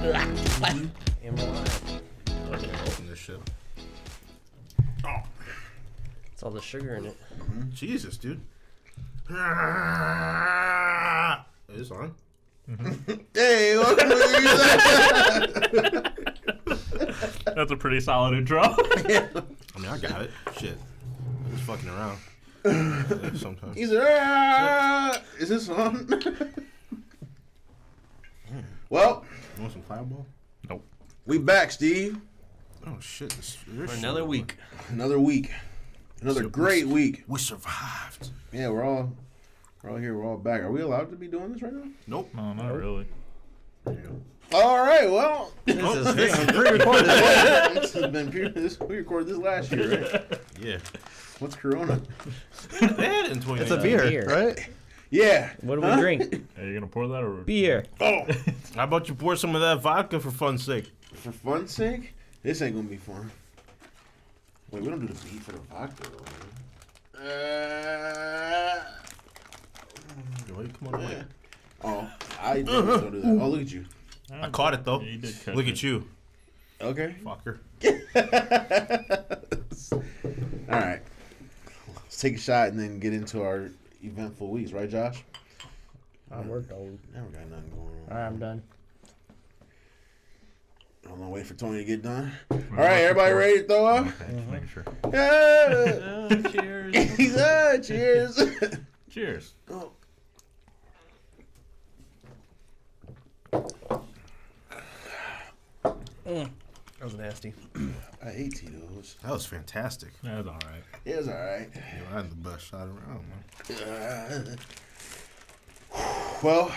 Am I alive? I can't open this shit. Oh, It's all the sugar in it. Jesus, dude. Is it on? Hey, welcome to the That's a pretty solid intro. I mean, I got it. Shit. I'm just fucking around. Yeah, sometimes. He's like, is this on? Well, You want some Fireball? Nope. we back, Steve. Oh, shit. For another week. Another week. Another great week. We survived. Yeah, we're all here. We're all back. Are we allowed to be doing this right now? Nope. No, not really. There you go. All right. Well, This is pre-recorded. we recorded this last year, right? Yeah. What's Corona? They had it in 2019. It's a beer, right? Yeah. What do we drink? Are you gonna pour that or Beer. Oh, How about you pour some of that vodka for fun's sake? for fun's sake, this ain't gonna be fun. Wait, we don't do the beat for the vodka, though, man. Why you come on away? Oh, I don't do that. Oh, look at you. I caught it, though. Yeah, you did catch Look it. at you. Okay. Fucker. All right. Let's take a shot and then get into our eventful weeks, right, Josh? I worked all week. Never got nothing going on. All right, I'm done. I'm gonna wait for Tony to get done. All right, everybody ready to throw up? Okay, just making sure. Yeah. Cheers. Cheers. Cheers. Oh. That was nasty. I ate Tito's. That was fantastic. That's all right. It was all right. Yo, I had the best shot around, man. Well,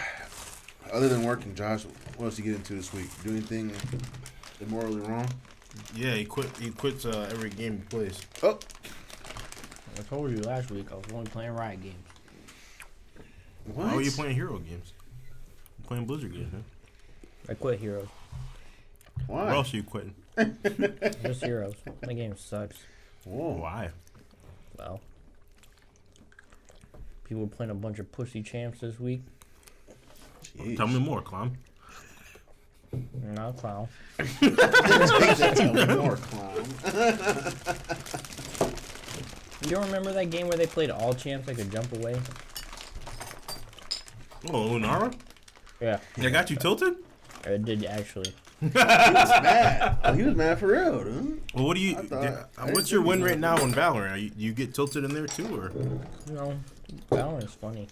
other than working, Josh, what else did you get into this week? Do anything immorally wrong? Yeah, he quits every game he plays. Oh, I told you last week I was only playing Riot games. what? Why are you playing hero games? You're playing Blizzard games, man. I quit Heroes. Why? Where else are you quitting? Just Heroes. That game sucks. Whoa. Why? Well, people were playing a bunch of pussy champs this week. Jeez. Tell me more, clown. Not clown. Tell me more, clown. You don't remember that game where they played all champs that could jump away? Oh, Lunara? Yeah, They got you tilted? I did actually. He was mad. Oh, he was mad for real, dude. Well, what do you? I thought- What's your win rate now in Valorant? You get tilted in there too, or? No, Valorant's funny.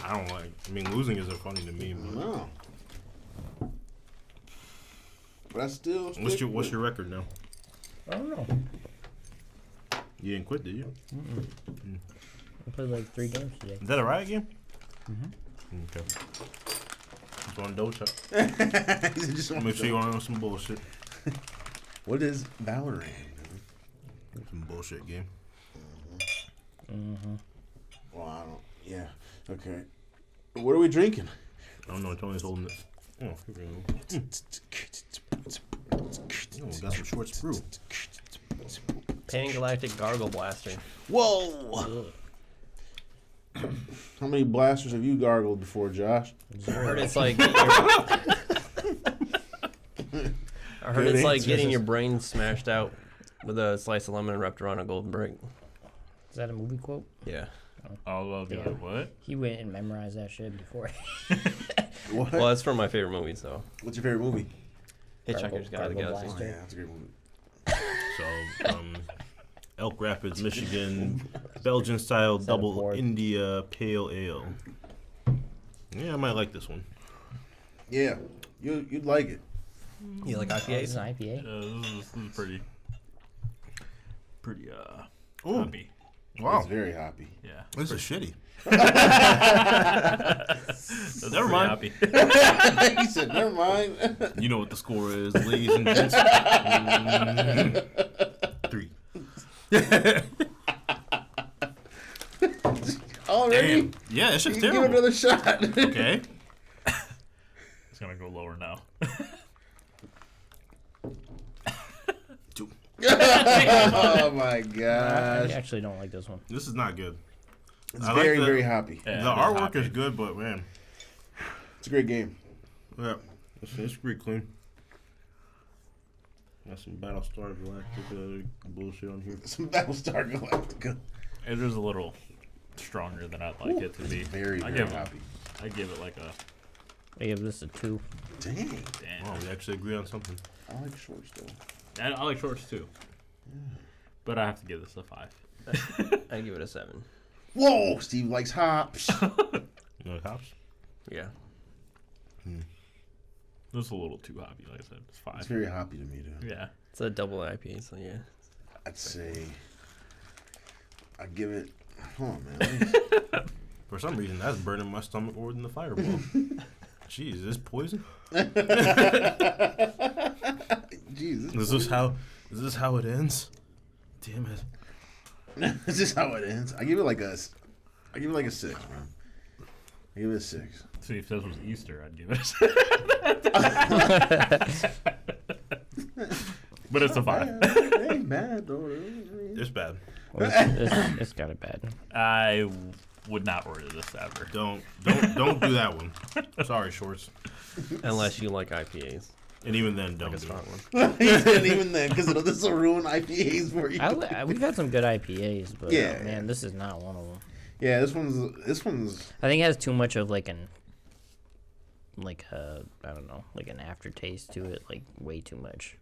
I don't like. I mean, losing isn't funny to me. But No. But I still. what's your record now? I don't know. You didn't quit, did you? I played like 3 games today. Is that a Riot game? Okay. Just want to double check. Just Make sure you aren't on some bullshit. What is Valorant, dude? Some bullshit game. Well, I don't. Yeah. Okay. What are we drinking? I don't know. Tony's holding it. Oh, here we go. Oh, got some short sprue. Pan Galactic Gargle Blaster. Whoa! How many blasters have you gargled before, Josh? I heard it's like. I heard it's like getting your brain smashed out with a slice of lemon wrapped around a golden brick. Is that a movie quote? Yeah. Oh, well, Yeah. what? He went and memorized that shit before. What? Well, that's from my favorite movie, so. What's your favorite movie? Hitchhiker's Guide to the Gargle Galaxy. Oh, yeah, that's a great movie. So, Elk Rapids, Michigan, Belgian style double Ford? India Pale Ale. Yeah, I might like this one. Yeah, you'd like it. You like IPAs? An IPA? This is pretty Ooh. happy. Wow, It's very hoppy. Yeah. this is shitty. Never mind. Happy. He said, "Never mind." You know what the score is, ladies and gents. 3. Already? Damn. Yeah, that shit's You can give it terrible. another shot. Okay. It's gonna go lower now. 2. Oh my I gosh! actually don't like this one. This is not good. It's I like very, the- very hoppy. Yeah, The it is artwork hoppy. is good, but man, It's a great game. yeah, It's pretty clean. Got some Battlestar Galactic bullshit on here. Some Battlestar Galactica. It is a little stronger than I'd like it to be. Very, I very give happy. I give it like a. I give this a 2. Dang. Damn. Oh, we actually agree on something. I like shorts, though. I like shorts too. But I have to give this a 5. I give it a 7. Whoa! Steve likes hops. You like hops? Yeah. This is a little too hoppy, like I said. It's 5. It's very hoppy to me, dude. Yeah. It's a double IPA, so yeah. I'd say I give it. Hold on, man. For some reason, that's burning my stomach more than the fireball. Jeez, is this poison? Jesus. Is this how it ends? Damn it. Is this how it ends? I give it like a 6, man. I give it a 6. See, if this was Easter, I'd give it. But it's a 5. It ain't bad though. It's bad. Well, it's got it bad. I would not order this ever. Don't do that one. Sorry, shorts. Unless you like IPAs. And even then, Like don't a do strong it. one. Even then, because this will ruin IPAs for you. We've had some good IPAs, but Yeah. man, this is not one of them. Yeah, this one's. I think it has too much of I don't know, like an aftertaste to it, like way too much.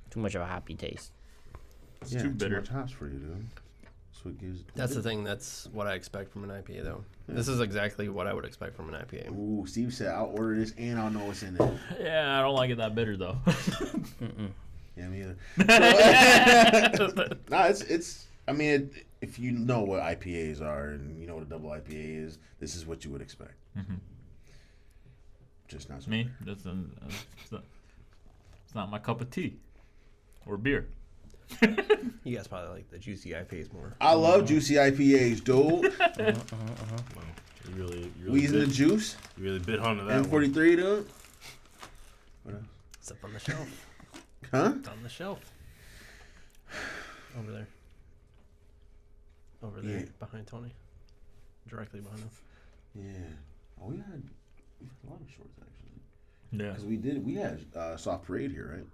Too much of a hoppy taste. It's too bitter. Too much hops for you, dude. So it gives. That's the thing. That's what I expect from an IPA, though. Yeah. This is exactly what I would expect from an IPA. Ooh, Steve said, "I'll order this and I'll know what's in it." Yeah, I don't like it that bitter though. Yeah, me either. Nah, it's. I mean, if you know what IPAs are and you know what a double IPA is, this is what you would expect. Mm-hmm. Just not so Me, it's not my cup of tea or beer. You guys probably like the juicy IPAs more. I love juicy IPAs, dude. You really We's in the bit, juice. you really bit onto that one. M43, dude. What else? It's up on the shelf. Huh? It's on the shelf. Over there. Over there, Yeah. behind Tony. Directly behind him. Yeah. Oh, we had a lot of shorts actually. Yeah. Because we had Soft Parade here, right?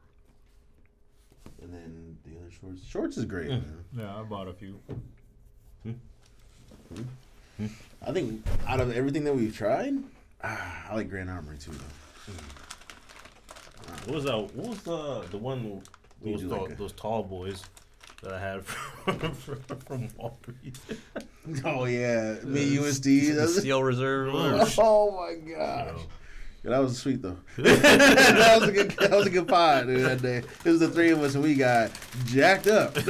And then the other shorts. Shorts is great, man. Yeah, I bought a few. I think out of everything that we've tried, I like Grand Armory too, though. What was that? What was the one? Those tall boys that I had from Walgreens. Oh yeah, me, you, and Steve. The Steel Reserve. Oh my gosh. Yeah, that was sweet though. that was a good pod, dude. That day, it was the three of us, and we got jacked up. I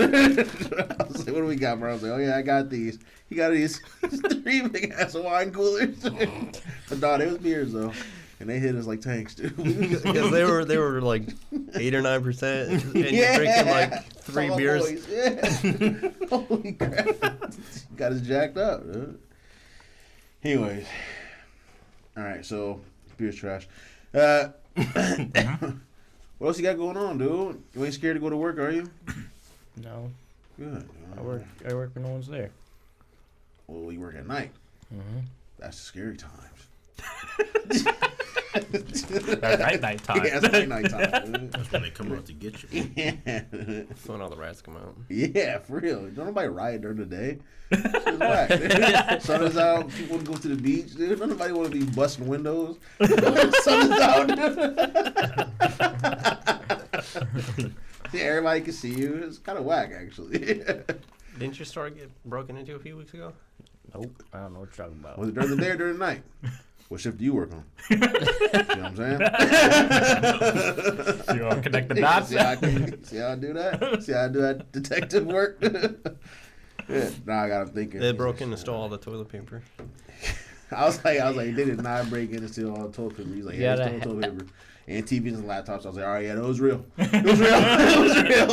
was like, "What do we got, bro?" I was like, "Oh yeah, I got these." He got these 3 big ass wine coolers. But no, they was beers though, and they hit us like tanks, dude. Because they were like 8 or 9%, and you're drinking like 3 Some beers. boys, yeah. Holy crap! Got us jacked up, dude. Anyways, all right, so. Beer's trash. What else you got going on, dude? You ain't scared to go to work, are you? No. Good. I work when no one's there. Well, you work at night. Mm-hmm. That's the scary times. That's night time. Yeah, that's night time. That's when they come out to get you. Yeah. That's when all the rats come out. Yeah, for real. Don't nobody riot during the day. Shit's whack. Sun is out. People want to go to the beach, dude. Don't nobody want to be busting windows. Sun is out, dude. Yeah, everybody can see you. It's kind of whack, actually. Didn't your store get broken into a few weeks ago? Nope. I don't know what you're talking about. Was it during the day or during the night? What shift do you work on? You know what I'm saying? So you want to connect the dots? See how I do that? See how I do that detective work? Yeah. Now I got him thinking. They broke in and stole all the toilet paper. I was like, they did not break in and steal all the toilet paper. He's like, yeah, they stole toilet paper. And TVs and laptops. I was like, all right, yeah, that was real. It was real. It was real.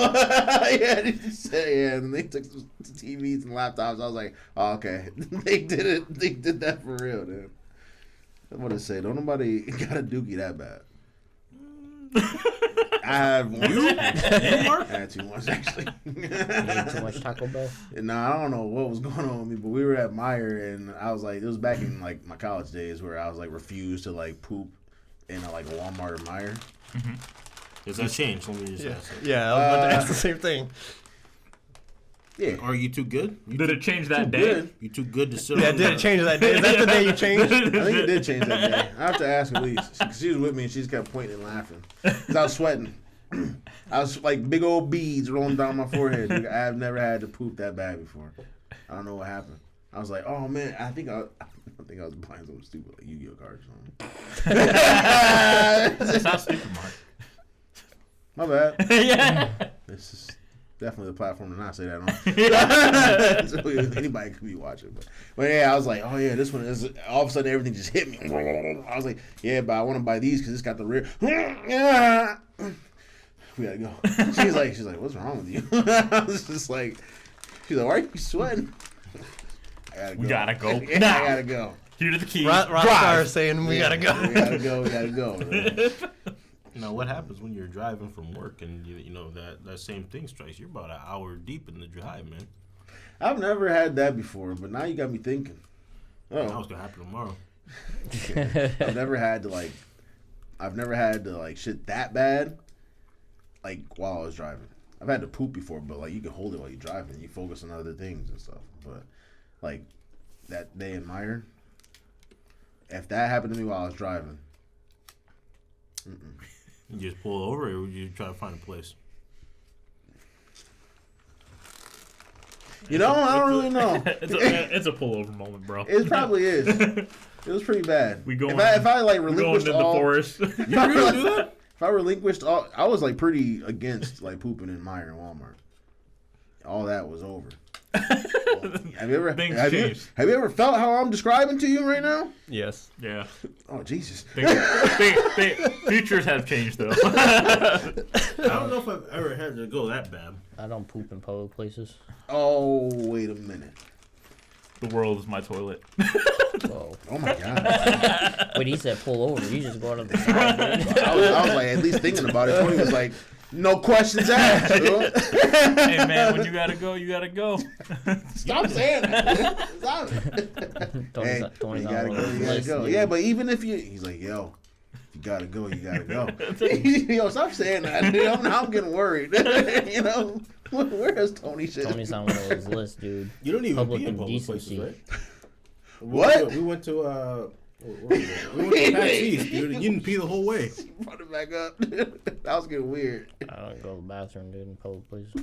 Yeah, and they took the TVs and laptops. I was like, oh, okay. They did it. They did that for real, dude. What did I say? Don't nobody got a dookie that bad. I have one. I had too much, actually. You ate too much Taco Bell? I don't know what was going on with me, but we were at Meyer, and I was like, it was back in like my college days where I was like refused to like poop in like a Walmart or Meijer. Mm-hmm. Does that change? Let me just ask it. Yeah, I was about to ask the same thing. Yeah. Are you too good? Did it change that day? Good. You too good to sit Yeah, on did it change that day? Is that the day you changed? I think it did change that day. I have to ask Elise. She was with me and she just kept pointing and laughing. Because I was sweating. I was like big old beads rolling down my forehead. Dude, I've never had to poop that bad before. I don't know what happened. I was like, oh man, I think I was buying something stupid like Yu-Gi-Oh cards or something. That's not stupid, Mark. My bad. Yeah. This is definitely the platform to not say that on. So anybody could be watching. But yeah, I was like, oh yeah, this one is. All of a sudden, everything just hit me. I was like, yeah, but I want to buy these because it's got the rear. We gotta go. She's like, what's wrong with you? I was just like, she's like, why are you sweating? We gotta go. Yeah, I gotta go. Here to the keys. Rockstar saying we gotta go. We gotta go. We gotta go. You know what happens when you're driving from work and you know that same thing strikes. You're about an hour deep in the drive, man. I've never had that before, but now you got me thinking. Oh, that was gonna happen tomorrow. I've never had to like shit that bad. Like while I was driving, I've had to poop before, but like you can hold it while you're driving. You focus on other things and stuff. But like that day in Meijer, if that happened to me while I was driving, you just pull over, or would you try to find a place? You know, I don't really know. It's a pullover moment, bro. It probably is. It was pretty bad. We going. If I like relinquished going in all, the forest. if I really do that? If I relinquished all, I was like pretty against like pooping in Meijer and Walmart. All that was over. Have you ever felt how I'm describing to you right now? Yes. Yeah. Oh Jesus. Futures have changed though. I don't know if I've ever had to go that bad. I don't poop in public places. Oh wait a minute. The world is my toilet. Whoa. Oh my God. Wait, he said pull over. You just go to the side, dude. I was like at least thinking about it. Tony was like, no questions asked. Hey man, when you gotta go, you gotta go. Stop saying that. Stop. Tony's you gotta go. You gotta go. Yeah, but even if he's like, yo, you gotta go. You gotta go. Yo, stop saying that. Dude, I'm getting worried. You know, where has Tony shit? Tony's on one of those lists, dude. You don't even Public pee in public indecency. places, right? What? We went to Patsy's, dude, and you didn't pee the whole way. Brought it back up. That was getting weird. I don't go to the bathroom, dude, in public places.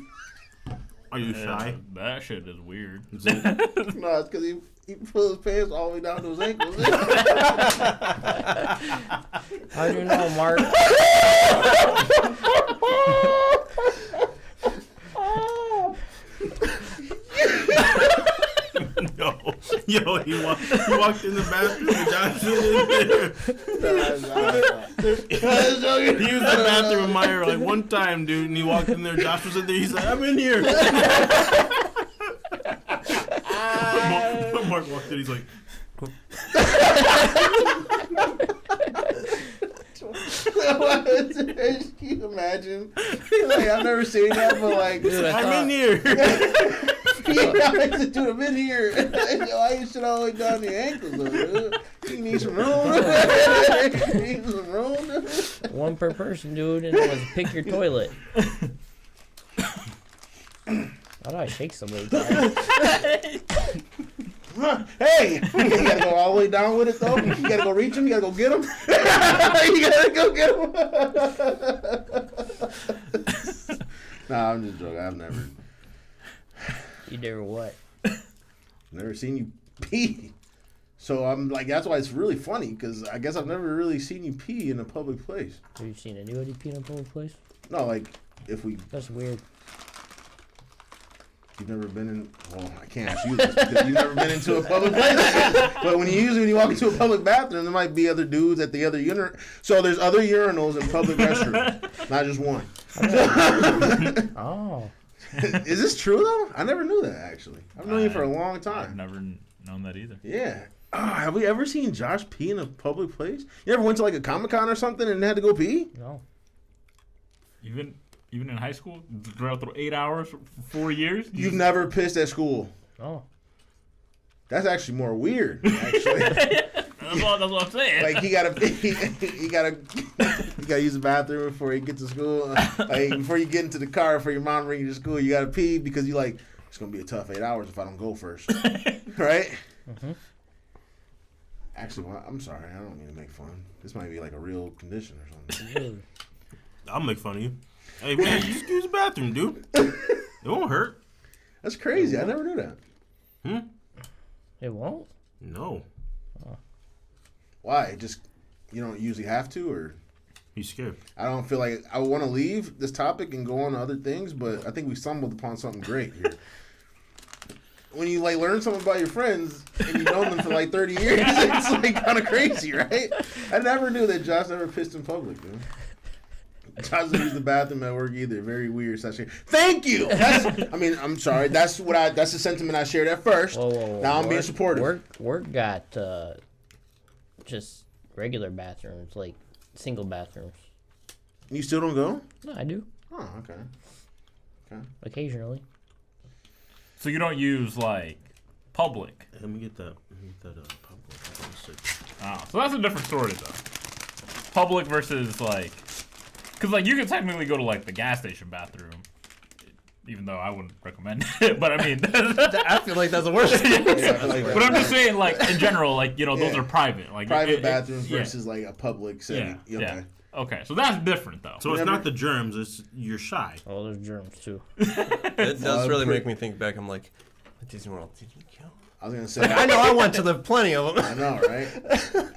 Are you shy? That shit is weird. No, it's because he pulled his pants all the way down to his ankles. How'd you know, Mark? Yo, he walked in the bathroom and Josh was in there. He used the bathroom in Meijer like one time, dude, and he walked in there. Josh was in there. He's like, I'm in here. Mark walked in. He's like, Can you imagine? Like, I've never seen that, but like, Dude, I'm in here. Dude, I'm in here. Why you shit all the way down your ankles, though, dude? You need some room. You need some room. One per person, dude, and it was pick your toilet. How do I shake somebody? Hey, you gotta go all the way down with it, though. You gotta go reach him. You gotta go get him. You gotta go get him. Nah, I'm just joking. I've never. You never what? Never seen you pee. So I'm like, that's why it's really funny, because I guess I've never really seen you pee in a public place. Have you seen anybody pee in a public place? No, like, if we... That's weird. You've never been in... Well, I can't ask you this, because you've never been into a public place. But when you walk into a public bathroom, there might be other dudes at the other urinal. So there's other urinals in public restrooms, not just one. Oh. Is this true, though? I never knew that, actually. I've known you for a long time. I've never known that either. Yeah. Have we ever seen Josh pee in a public place? You ever went to like a Comic-Con or something and had to go pee? No. Even in high school, throughout the 8 hours for 4 years. You've never pissed at school. Oh. That's actually more weird, actually. That's what I'm saying. Like he gotta use the bathroom before he gets to school. Like before you get into the car, before your mom brings you to school, you gotta pee because you like it's gonna be a tough 8 hours if I don't go first, right? Mm-hmm. Actually, well, I'm sorry, I don't mean to make fun. This might be like a real condition or something. I'll make fun of you. Hey man, you just use the bathroom, dude. It won't hurt. That's crazy. I never knew that. It won't? No. Why? Just you don't usually have to, or He's scared. I don't feel like I want to leave this topic and go on to other things, but I think we stumbled upon something great here. When you like learn something about your friends and you know them for like 30 years, it's like kind of crazy, right? I never knew that Josh never pissed in public, dude. Josh doesn't use the bathroom at work either. Very weird session. Thank you. I'm sorry. That's the sentiment I shared at first. Whoa. Now I'm being supportive. Work got just regular bathrooms, like single bathrooms. You still don't go? No, I do. Oh, okay. Occasionally. So you don't use like public. Let me get that. Public. Oh, so that's a different story though. Public versus like, because like you can technically go to like the gas station bathroom, even though I wouldn't recommend it. But I mean, I feel like that's the worst. But I'm just saying, like in general, like those are private, like private bathrooms versus like a public setting. Yeah. Okay, so that's different though. So it's not the germs; it's you're shy. Oh, there's germs too. It does really make me think back. I'm like, what Disney World did you kill? I was gonna say. I know I went to the plenty of them. I know, right?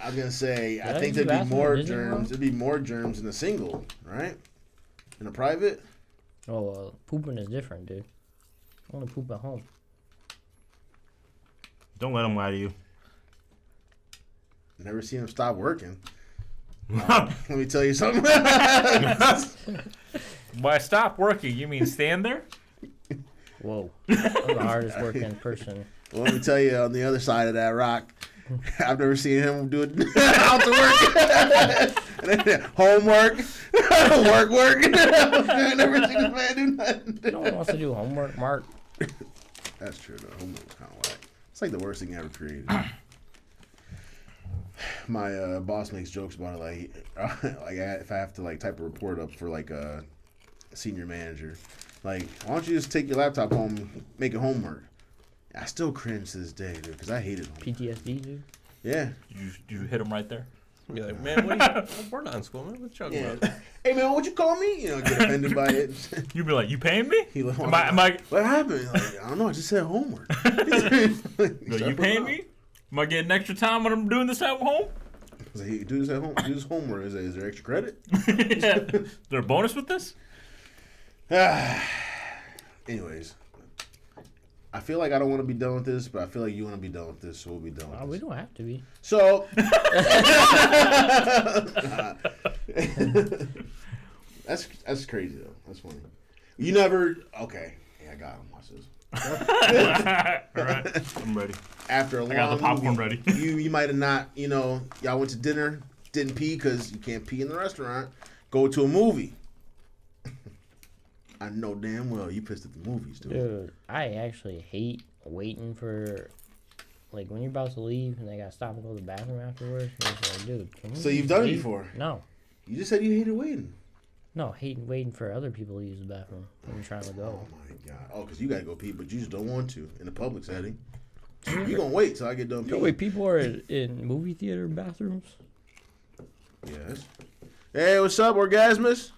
I was gonna say. I think there'd be more germs. There'd be more germs in a single, right? In a private. Oh, pooping is different, dude. I want to poop at home. Don't let them lie to you. Never seen him stop working. Let me tell you something. By stop working, you mean stand there? Whoa, I'm the hardest working person. Well, let me tell you, on the other side of that rock, I've never seen him do it out to work. Homework, work. I've never seen this man do nothing. No one wants to do homework, Mark. That's true, though. Homework's kind of whack. It's like the worst thing ever created. My boss makes jokes about it, like if I have to like type a report up for like a senior manager, like why don't you just take your laptop home, and make it homework? I still cringe to this day, dude, because I hated homework. PTSD, dude. Yeah. You hit him right there. Be like, man, we're not in school, man. What you talking about? Hey, man, what you call me? Get offended by it. You'd be like, you paying me? Like, am I, what happened? Like, I don't know. I just said homework. You paying me? Am I getting extra time when I'm doing this at home? I was like, hey, do this at home. Do this homework. Is there extra credit? Is there a bonus with this? Anyways, I feel like I don't want to be done with this, but I feel like you want to be done with this, so we'll be done with this. We don't have to be. So, that's crazy though. That's funny. You never. Okay. Yeah, I got him. Watch this. All right, I'm ready. After a long I got the popcorn movie, ready. you might have not. Y'all went to dinner, didn't pee because you can't pee in the restaurant. Go to a movie. I know damn well you pissed at the movies, dude. Dude, I actually hate waiting for, like, when you're about to leave and they gotta stop and go to the bathroom afterwards. It's like, dude, can we So you've done it leave? before? No. You just said you hated waiting. No, hating waiting for other people to use the bathroom when you're trying to go. Oh my god. Oh, because you gotta go pee, but you just don't want to in a public setting. You gonna wait till I get done peeing. No, wait, people are in movie theater bathrooms? Yes. Hey, what's up, Orgasmus?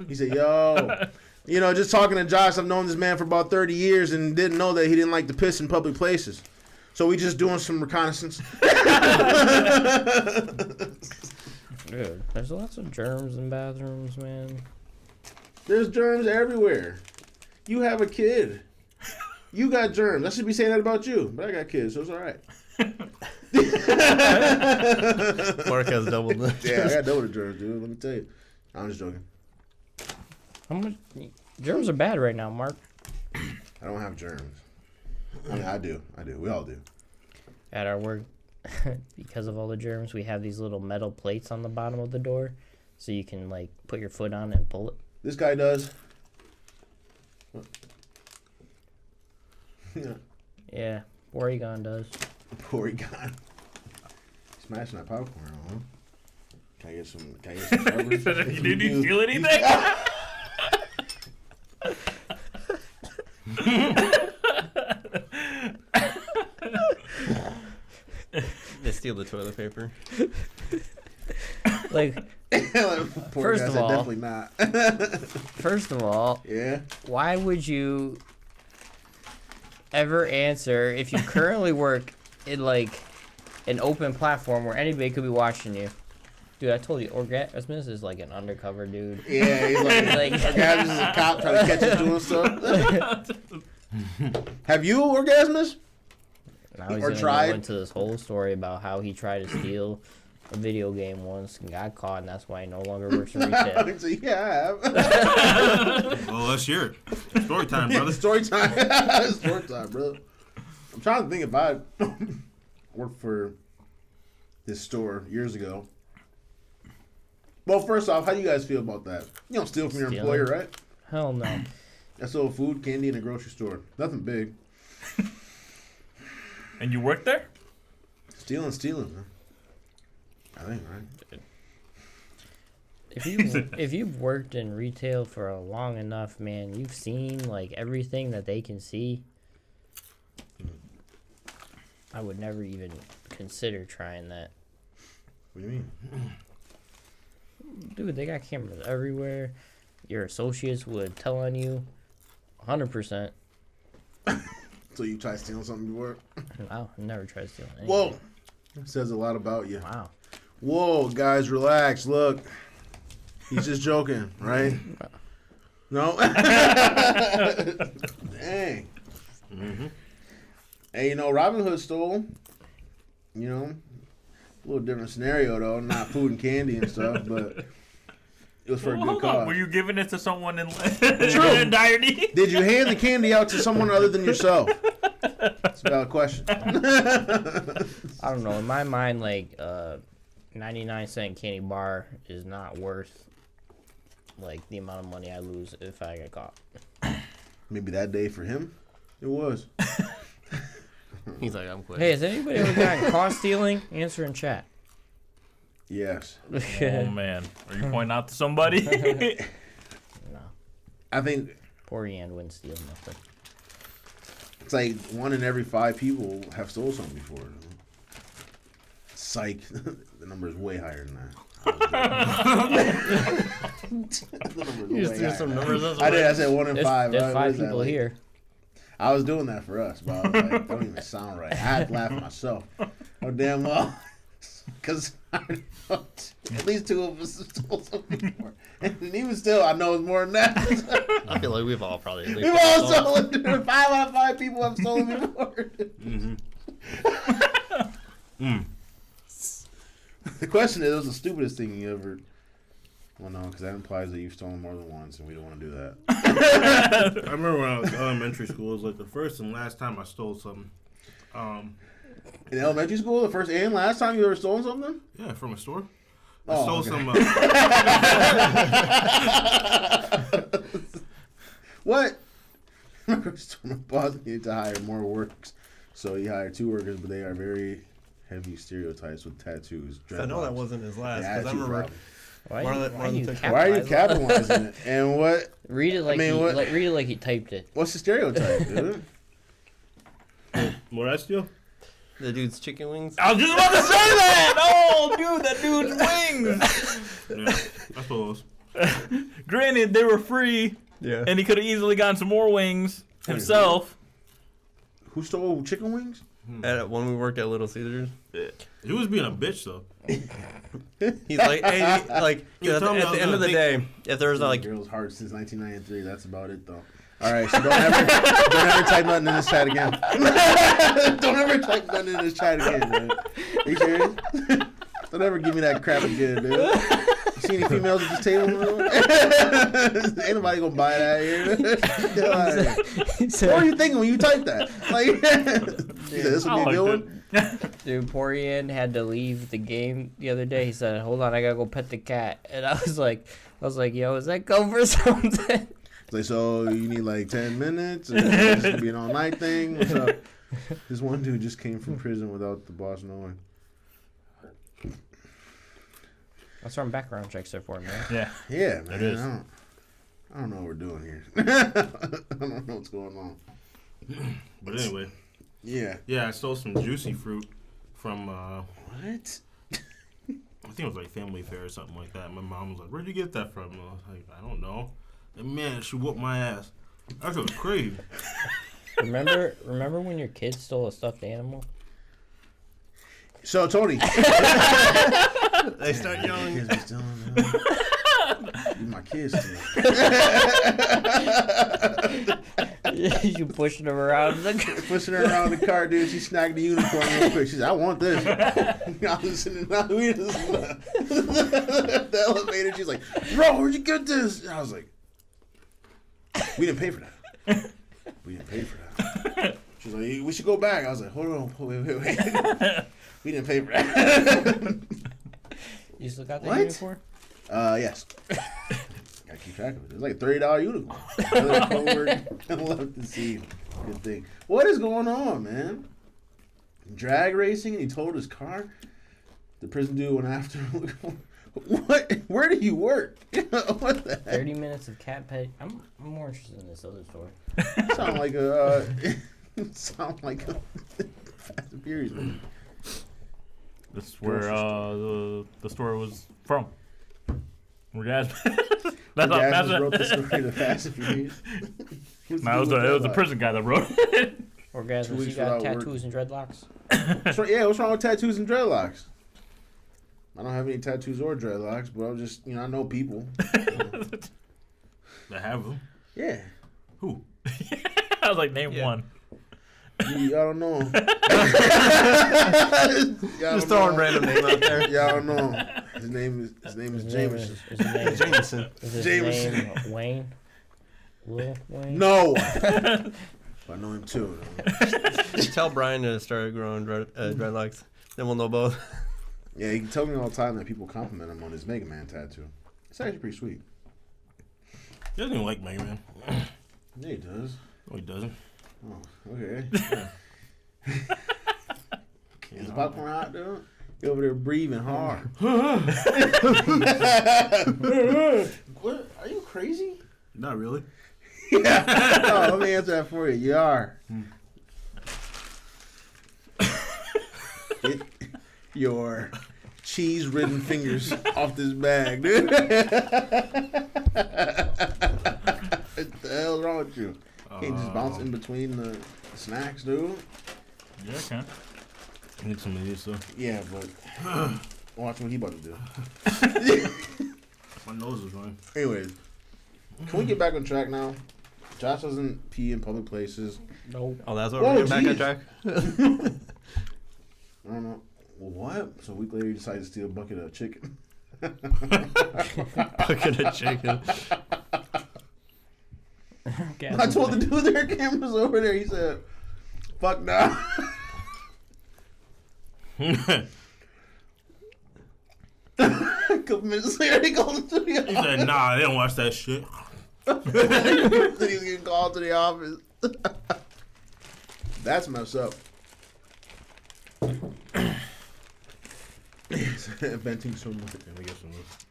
He said, yo. Just talking to Josh, I've known this man for about 30 years and didn't know that he didn't like to piss in public places. So we just doing some reconnaissance. Dude, there's lots of germs in bathrooms, man. There's germs everywhere. You have a kid. You got germs. I should be saying that about you, but I got kids, so it's all right. Mark has double the Yeah, I got double the germs, dude. Let me tell you. I'm just joking. How much germs are bad right now, Mark? I don't have germs. I mean, I do. We all do. At our work, because of all the germs, we have these little metal plates on the bottom of the door, so you can like put your foot on it and pull it. This guy does. Yeah, Oregon does. Porygon. Smashing that popcorn, huh? Can I get some Starburst? Did you feel anything? They steal the toilet paper. Like, first of all, definitely not. First of all, yeah. Why would you ever answer if you currently work in like an open platform where anybody could be watching you? Dude, I told you, Orgasmus is like an undercover dude. Yeah, he's like Orgasmus is a cop trying to catch us doing stuff. Have you Orgasmus? Now he's gonna go into this whole story about how he tried to steal a video game once and got caught, and that's why he no longer works in retail. So, yeah, I have. Well, let's hear it. Story time, brother. Story time. Story time, brother. I'm trying to think if I worked for this store years ago. Well, first off, how do you guys feel about that? You don't steal from your employer, right? Hell no. I sold food, candy in a grocery store. Nothing big. And you work there? Stealing, man. I think, right? If you've worked in retail for long enough, man, you've seen like everything that they can see. I would never even consider trying that. What do you mean? Dude, they got cameras everywhere. Your associates would tell on you 100%. So you try stealing something before? Wow, never tried stealing anything. Whoa. That says a lot about you. Wow. Whoa, guys, relax. Look. He's just joking, right? No? Dang. Mm-hmm. Hey, you know, Robin Hood stole. You know, a little different scenario, though. Not food and candy and stuff, but it was for a good cause. Were you giving it to someone in dire need? Did you hand the candy out to someone other than yourself? That's a valid question. I don't know. In my mind, like, 99-cent candy bar is not worth, like, the amount of money I lose if I get caught. Maybe that day for him, it was. He's like, I'm quitting. Hey, has anybody ever gotten caught stealing? Answer in chat. Yes. Oh, man. Are you pointing out to somebody? No. I think Poor Ian wouldn't steal nothing. it's like 1 in every 5 people have stole something before. Psych. The number is way higher than that. You just threw some numbers. I did. I said 1 in 5. There's 5 people like? here. I was doing that for us, but I was like, that don't even sound right. I had to laugh at myself. Oh, damn well. Because at least 2 of us stole something before. And even still, I know it's more than that. I feel like we've all probably. We've all stolen. 5 out of 5 people have stolen before. Mm-hmm. The question is, what's the stupidest thing you ever... Well, no, because that implies that you've stolen more than once, and we don't want to do that. I remember when I was in elementary school, it was like the first and last time I stole something. In elementary school, the first and last time you ever stolen something? Yeah, from a store. I Oh, stole okay. some. What? My boss needed to hire more workers, so he hired 2 workers, but they are very heavy stereotypes with tattoos. I know that wasn't his last, because I remember. Why Marlon are you Why are you capitalizing it? And what? Read it like read it like he typed it. What's the stereotype, dude? What I steal? The dude's chicken wings. I was just about to say that! Oh, dude, that dude's wings! Yeah, I stole those. Granted, they were free, Yeah. and he could have easily gotten some more wings himself. Who stole chicken wings? When we worked at Little Caesars. He was being a bitch, though. He's like, hey, like, You at tell me I the was end of gonna the day, if there's like, Girls hard since 1993. That's about it, though. All right, so don't ever type nothing in this chat again. Don't ever type nothing in this chat again, man. Are you serious? Don't ever give me that crap again, dude. You see any females at this table? Ain't nobody gonna buy that here. What were you thinking when you typed that? Like, you said, this would be a good one. Dude, poor Ian had to leave the game the other day. He said, "Hold on, I gotta go pet the cat." And I was like, "Yo, is that go for something?" It's like, so you need like 10 minutes? Or this gonna be an all-night thing? What's up? This one dude just came from prison without the boss knowing. That's what background checks are for, man. Yeah. Yeah, man. It is. I don't know what we're doing here. I don't know what's going on. But anyway. Yeah. Yeah, I stole some juicy fruit from What? I think it was like Family Fair or something like that. My mom was like, "Where'd you get that from?" And I was like, "I don't know." And man, she whooped my ass. That was crazy. Remember when your kid stole a stuffed animal? So Tony, They start yelling. kids be stealing, man. You my kids stealing. You pushing her around the Pushing her around the car, dude. She snagged the unicorn real quick. She said, "I want this." I was sitting down the elevator. She's like, "Bro, where'd you get this?" And I was like, "We didn't pay for that. We didn't pay for that." She's like, "We should go back." I was like, "Hold on, wait. We didn't pay for that." You still got that What? unicorn? Yes. Gotta keep track of it. It's like a $30 unicorn. I love to see. Good thing. What is going on, man? Drag racing, and he totaled his car. The prison dude went after him. What? Where do you work? What the heck? 30 minutes of cat pet. I'm more interested in this other story. Sound like a Fast and Furious movie. That's where the story was from. That's Gaz wrote the story to Fast and Furious. it was the prison guy that wrote it. Orgasm, you got tattoos and dreadlocks? What's wrong with tattoos and dreadlocks? I don't have any tattoos or dreadlocks, but I'm just, I know people. That have them. Yeah. Who? I was like, name one. I don't know. Just throwing random name out there. Yeah, I don't know. His name is Jameson. Jameson. Is his Jameson. name Wayne? Lil Wayne? No. I know him too. Just tell Brian to start growing dreadlocks. Then we'll know both. Yeah, he can tell me all the time that people compliment him on his Mega Man tattoo. It's actually pretty sweet. He doesn't even like Mega Man. Yeah, he does. No, he doesn't. Oh, okay. Is the popcorn hot, dude? You over there breathing hard. What? Are you crazy? Not really. Yeah. No, let me answer that for you. You are. Get your cheese-ridden fingers off this bag, dude. What the hell's wrong with you? Can't just bounce in between the snacks, dude. Yeah, I can. I need some of these, though. Yeah, but watch what he about to do. My nose is running. Anyways, can we get back on track now? Josh doesn't pee in public places. Nope. Oh, that's what we're getting back on track? I don't know. Well, what? So a week later, you decided to steal a bucket of chicken. Bucket of chicken. I told the dude their cameras over there. He said, "Fuck nah." A couple minutes later, he called to the He said, "Nah, they don't watch that shit." Then he's getting called to the office. That's messed up. Venting so much. Let me get some of this.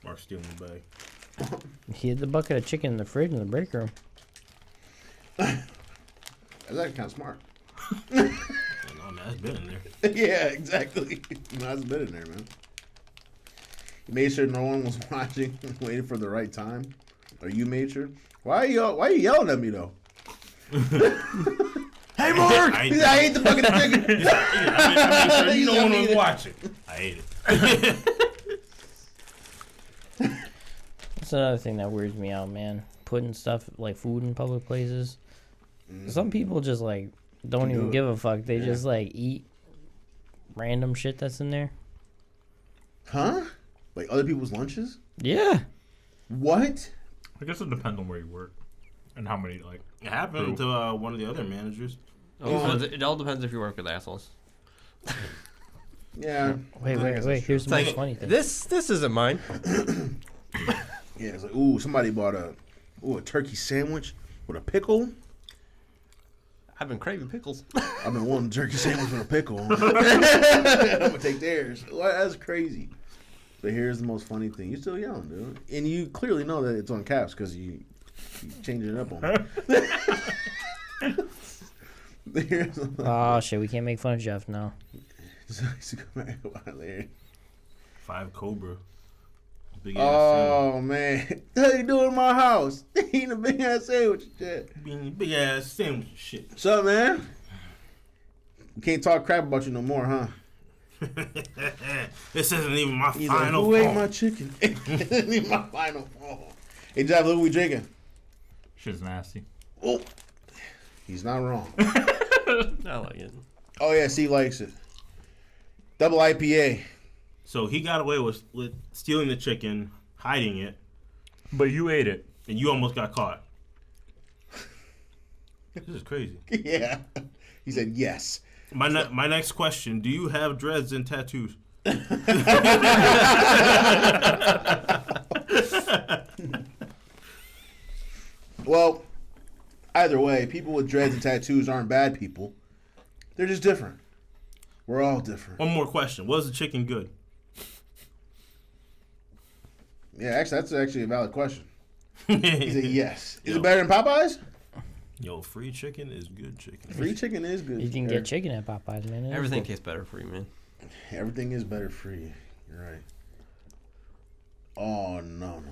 Mark stealing the bag. He had the bucket of chicken in the fridge in the break room. That's actually kind of smart. No, man, that's been in there. Yeah, exactly. That's been in there, man. He made sure no one was watching, waiting for the right time. Or you made sure. Why are you yelling at me though? Hey, Mark! I ate the bucket of chicken. I made sure no one was watching. I ate it. That's another thing that weirds me out, man. Putting stuff like food in public places. Some people just like don't even give a fuck. They just like eat random shit that's in there. Huh? Like other people's lunches? Yeah. What? I guess it depends on where you work and how many like. It happened to one of the other managers. It all depends if you work with assholes. Yeah. Wait. Here's the most funny thing. This isn't mine. Yeah, it's like, ooh, somebody bought a turkey sandwich with a pickle. I've been craving pickles. I've been wanting a turkey sandwich with a pickle. I'm gonna take theirs. Well, that's crazy. But here's the most funny thing. You're still young, dude. And you clearly know that it's on caps because you changing it up on me. Oh, shit. We can't make fun of Jeff now. 5 Cobra. Big ass man. What you doing in my house? Eating a big ass sandwich and shit. Big ass sandwich and shit. What's up, man? We can't talk crap about you no more, huh? This isn't even my He's final like, who ate fall. my chicken? This isn't even my final fall. Hey, Jeff, look what we drinking. Shit's nasty. Oh, he's not wrong. I like it. Oh, yeah, Steve likes it. Double IPA. So he got away with stealing the chicken, hiding it. But you ate it. And you almost got caught. This is crazy. Yeah. He said yes. My next question, do you have dreads and tattoos? Well, either way, people with dreads and tattoos aren't bad people. They're just different. We're all different. One more question. Was the chicken good? Yeah, actually, that's actually a valid question. He said yes. Is it better than Popeyes? Yo, free chicken is good chicken. Free chicken is good. You can get chicken at Popeyes, man. Everything tastes better for you, man. Everything is better free. You're right. Oh, no.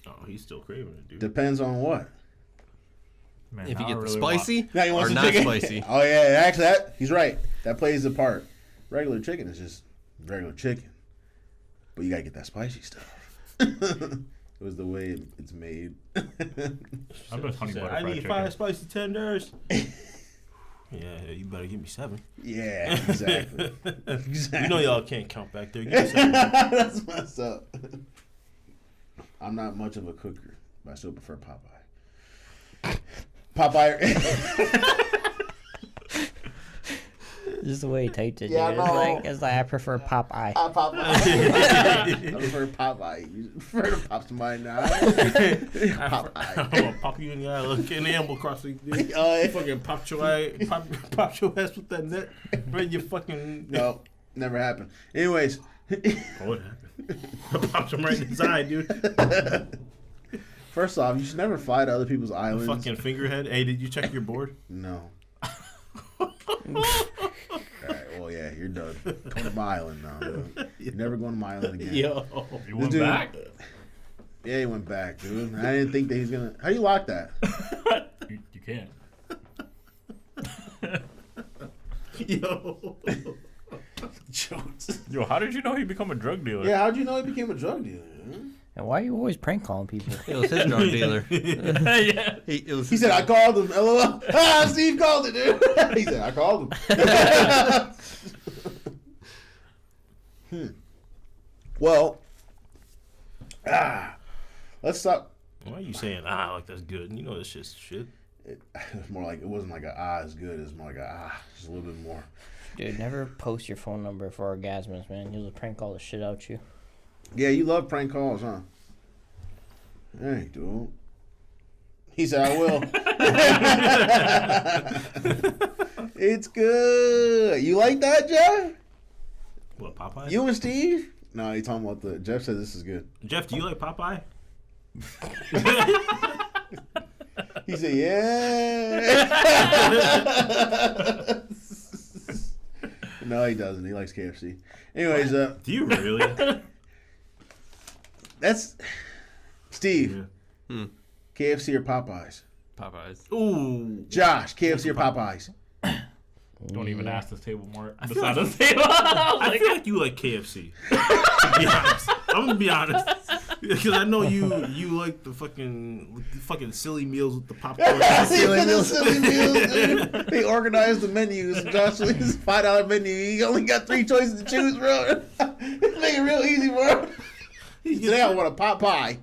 Oh, he's still craving it, dude. Depends on what. Man, If you now get I the really spicy Now you want or some not chicken? spicy. Oh, yeah. Actually, he's right. That plays a part. Regular chicken is just regular chicken. But you got to get that spicy stuff. It was the way it's made. I've been honey butter I fried need chicken. 5 spicy tenders. Yeah, you better give me 7. Yeah, exactly. You know y'all can't count back there. Give me 7. That's messed up. I'm not much of a cooker, but I still prefer Popeye. Just the way he typed it, Yeah, dude. I know. It's like I prefer Popeye. I prefer Popeye. You prefer to pop somebody now. Popeye. I'm gonna pop you in the eye like an Animal Crossing. Dude. Oh, yeah. Fucking popped your eye, popped your ass with that net. Right in your fucking. No, never happened. Anyways. Oh, what happened? I popped him right in his eye, dude. First off, you should never fly to other people's islands. Fucking fingerhead. Hey, did you check your board? No. Alright, well, yeah, you're done. Come to my island now, dude. You're never going to my island again. Yo. You went dude, back? Yeah, he went back, dude. I didn't think that he's going to... How do you lock that? You can't. Yo. Jokes. Yo, how did you know he become a drug dealer? Yeah, how'd you know he became a drug dealer? Dude? And why are you always prank calling people? It was his drug dealer. Yeah. He said, I called him. LOL. Ah, Steve called it, dude. He said, I called him. Well, let's stop. Why are you saying like that's good? You know this shit's shit. It's more like, it wasn't like is good. It's more like just a little bit more. Dude, never post your phone number for orgasms, man. He'll prank call the shit out you. Yeah, you love prank calls, huh? Hey, dude. He said, I will. It's good. You like that, Jeff? What, Popeye? You and Steve? No, he's talking about Jeff said this is good. Jeff, do you like Popeye? He said, yeah. No, he doesn't. He likes KFC. Anyways, Do you really? that's Steve. Yeah. KFC or Popeyes? Popeyes. Ooh. Josh, KFC or Popeyes? Don't even ask this table more. I feel Beside like- this table. I feel like you like KFC. To be honest. I'm gonna be honest. Because I know you like the fucking silly meals with the popcorn. Silly meals, dude. They organized the menus. Josh Lee's $5 menu. He only got 3 choices to choose from. Make it real easy for him. Today I want a pot pie.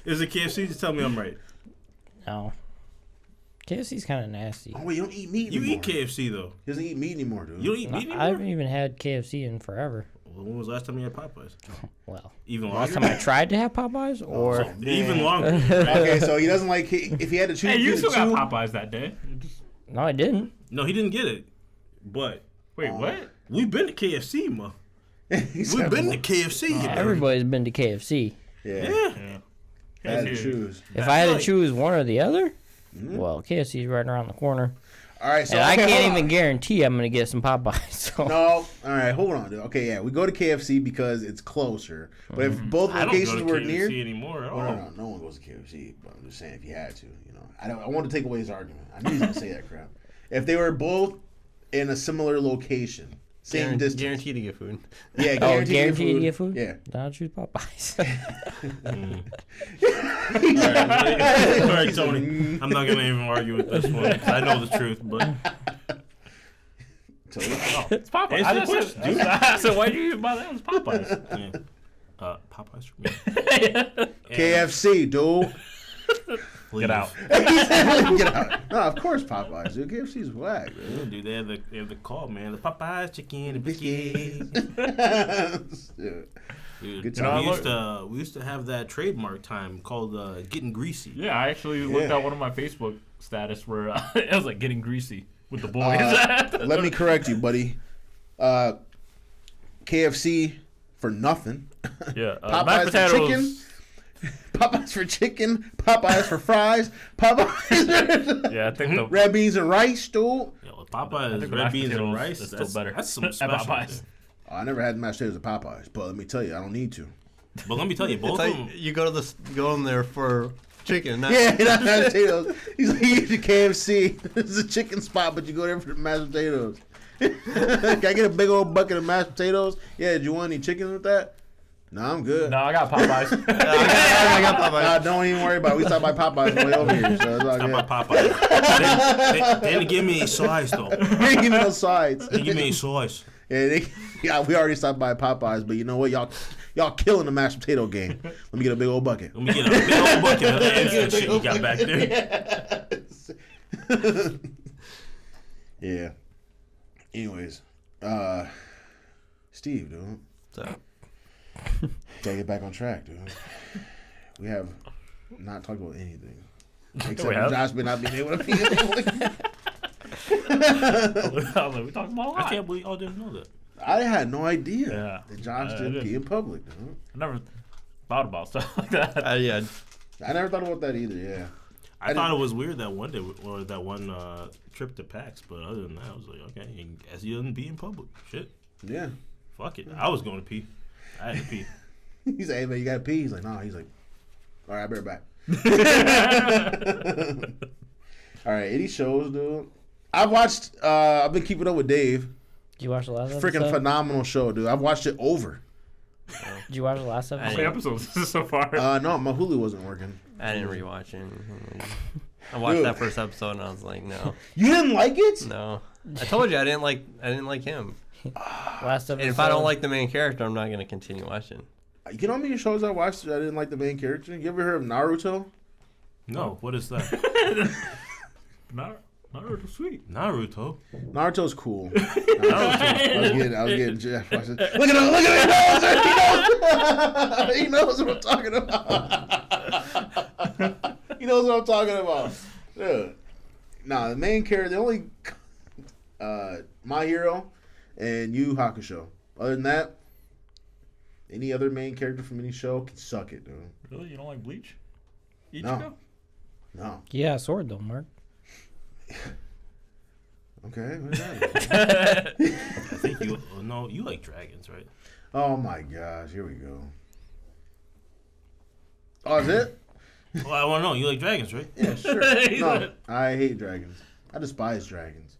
Is it KFC? Just tell me I'm right. No. KFC's kind of nasty. Oh, wait, you don't eat meat You anymore. eat KFC though. He doesn't eat meat anymore, dude. You don't eat meat anymore? I haven't even had KFC in forever. Well, when was the last time you had Popeyes? Well, Even last longer? time I tried to have Popeyes, or Even longer. Okay, so he doesn't like, if he had to choose Hey, you between still the got two. Popeyes that day. no, I didn't. No, he didn't get it. But Wait, what? we've been to KFC, ma. We've been to KFC. Everybody's been to KFC. Yeah. I had to choose. If I had to choose one or the other, well, KFC's right around the corner. All right, so and I can't even guarantee I'm gonna get some Popeyes. So. No, all right, hold on, dude. Okay, yeah, we go to KFC because it's closer. But if both locations were near, anymore at all. No one goes to KFC. But I'm just saying, if you had to, I want to take away his argument. I knew he was gonna say that crap. If they were both in a similar location, same distance, guaranteed to get food. Yeah, guaranteed to get food. Yeah, then I'll choose Popeyes. All right, Tony. I'm not gonna even argue with this one because I know the truth, but. It's Popeyes. So why do you even buy that? It's Popeyes. Yeah. Popeyes for me. KFC, dude. Get out. Get out. No, of course Popeyes, dude. KFC's whack, man. Yeah, dude, they have the call, man. The Popeyes chicken, the biscuits. Dude, good time. We used to have that trademark time called getting greasy. Yeah, I actually looked at one of my Facebook status where it was like getting greasy with the boys. Let me correct you, buddy. KFC for nothing. Yeah, Popeyes for chicken. Popeyes for chicken. Popeyes for fries. Popeyes. Yeah, I think the red beans and rice, dude. Yeah, well, Popeyes red beans and rice is still better. That's some special. Popeyes. I never had mashed potatoes at Popeyes, but let me tell you, I don't need to. But let me tell you, both of them. You go in there for chicken. Not not mashed potatoes. He's like, you get KFC. It's a chicken spot, but you go there for the mashed potatoes. Can I get a big old bucket of mashed potatoes? Yeah, do you want any chicken with that? No, I'm good. No, I got Popeyes. I got Popeyes. Don't even worry about it. We stopped by Popeyes on the way over here, so it's all good. Stop by Popeyes. They didn't give me a size, though. They didn't give me no sides. They give me a size. Yeah, we already stopped by Popeyes, but you know what? Y'all killing the mashed potato game. Let me get a big old bucket. Let me get a big old bucket of that instant shit you got back there. Yeah. Anyways, Steve, dude. So. Gotta get back on track, dude. We have not talked about anything. Except for Josh not being able to be We talked about a lot. I can't believe y'all didn't know that. I had no idea that Josh didn't pee in public, dude. I never thought about stuff like that. Yeah. I never thought about that either, yeah. I thought it was weird that one day, or that one trip to PAX, but other than that, I was like, okay, I guess you didn't pee in public. Shit. Yeah. Fuck it. I was going to pee. I had to pee. He's like, hey, man, you got to pee? He's like, no. He's like, all right, I'll be right back. All right, any shows, dude? I've been keeping up with Dave. Did you watch the last episode? Freaking phenomenal show, dude. I've watched it over. Did you watch the last episode? How many episodes is so far? No, my Hulu wasn't working. I didn't rewatch it. I watched that first episode and I was like, no. You didn't like it? No. I told you I didn't like him. Last episode. And if I don't like the main character, I'm not gonna continue watching. You know how many shows I watched that I didn't like the main character? You ever heard of Naruto? No, what is that? Naruto's sweet. Naruto. Naruto's cool. I was getting Jeff. Look at him! He knows what I'm talking about. He knows what I'm talking about. Dude. Nah, the main character, the only My Hero and Yu Hakusho. Other than that, any other main character from any show can suck it, dude. Really? You don't like Bleach? Ichigo? No. Yeah, sword though, Mark. Okay, what is that? I think you like dragons, right? Oh my gosh, here we go. Oh, is it? Well, I want to know. You like dragons, right? Yeah, sure. No, I hate dragons. I despise dragons.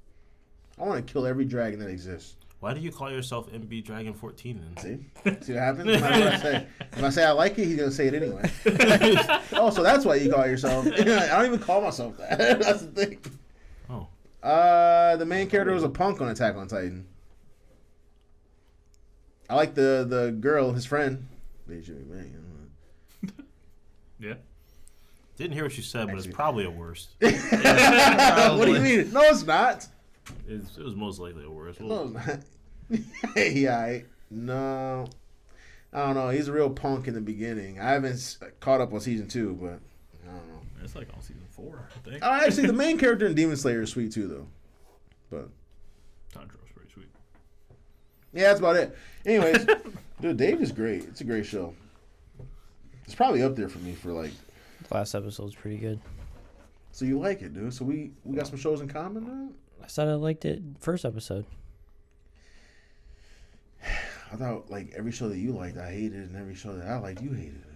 I want to kill every dragon that exists. Why do you call yourself MB Dragon 14 then? See what happens? If I say I like it, he's gonna say it anyway. Oh, so that's why you call yourself. I don't even call myself that. That's the thing. Oh. The main character was a punk on Attack on Titan. I like the girl, his friend. Yeah. Didn't hear what you said, but it's probably a worst. What do you mean? No, it's not. It was most likely a worst. No, it's not. No. I don't know. He's a real punk in the beginning. I haven't caught up on season 2, but I don't know. It's like on season 4, I think. Actually, the main character in Demon Slayer is sweet too, though. But Tanjiro's pretty sweet. Yeah, that's about it. Anyways, dude, Dave is great. It's a great show. It's probably up there for me for like. The last episode's pretty good. So you like it, dude? So we got some shows in common, dude? I thought I liked it first episode. I thought like every show that you liked, I hated, and every show that I liked, you hated. Dude.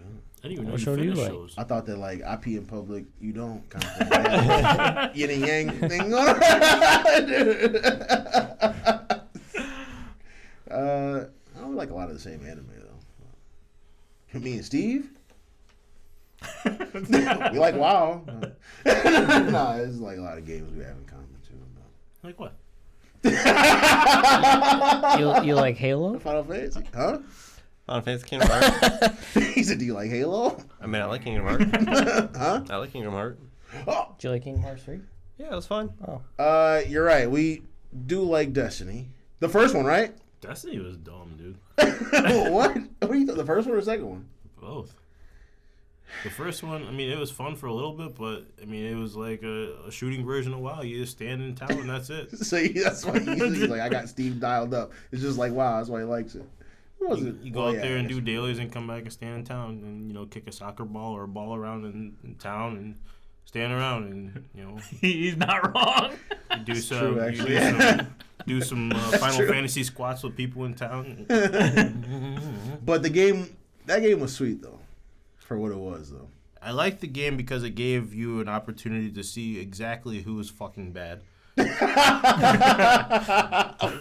I didn't even know What you show do you finished like? shows. I thought that like I pee in public, you don't kind of thing. Yin and yang thing going on. I don't like a lot of the same anime though. Me and Steve, we like WoW. Nah, it's like a lot of games we have in common too. Like what? You like Halo? Final Fantasy, huh? Final Fantasy Kingdom Hearts. He said, "Do you like Halo?" I mean, I like Kingdom Hearts. Huh? I like Kingdom Hearts. Oh. Do you like Kingdom Hearts 3? Yeah, it was fun. Oh. You're right. We do like Destiny. The first one, right? Destiny was dumb, dude. What? What do you think? The first one or the second one? Both. The first one, I mean, it was fun for a little bit, but I mean, it was like a shooting version of WoW. You just stand in town and that's it. So that's why he's like, I got Steve dialed up. It's just like, wow, that's why he likes it. What was it? You go out there and do dailies and come back and stand in town and, kick a soccer ball or a ball around in town and stand around and, He's not wrong. do some, true, actually. do some Final Fantasy squats with people in town. But that game was sweet, though, for what it was, though. I liked the game because it gave you an opportunity to see exactly who is fucking bad.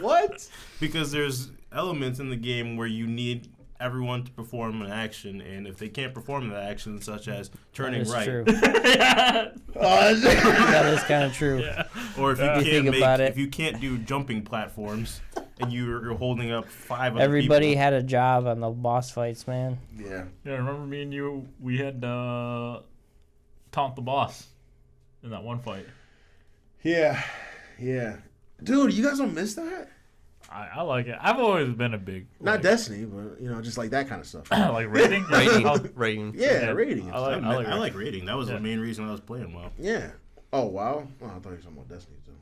What? Because there's elements in the game where you need everyone to perform an action, and if they can't perform that action, such as turning right, True. That That is kind of true. Yeah. or Yeah. if you can't do jumping platforms, and you're holding up 5 other Everybody people. had a job on the boss fights, man. Yeah. Yeah, remember me and you? We had taunt the boss in that one fight. Yeah. Dude, you guys don't miss that? I like it. I've always been a big Not Destiny, but, just like that kind of stuff. like rating. Rating. Yeah, Yeah. rating. I like- I like rating. That was the main reason I was playing WoW. Yeah. Oh, wow. Oh, I thought you were talking about Destiny, too.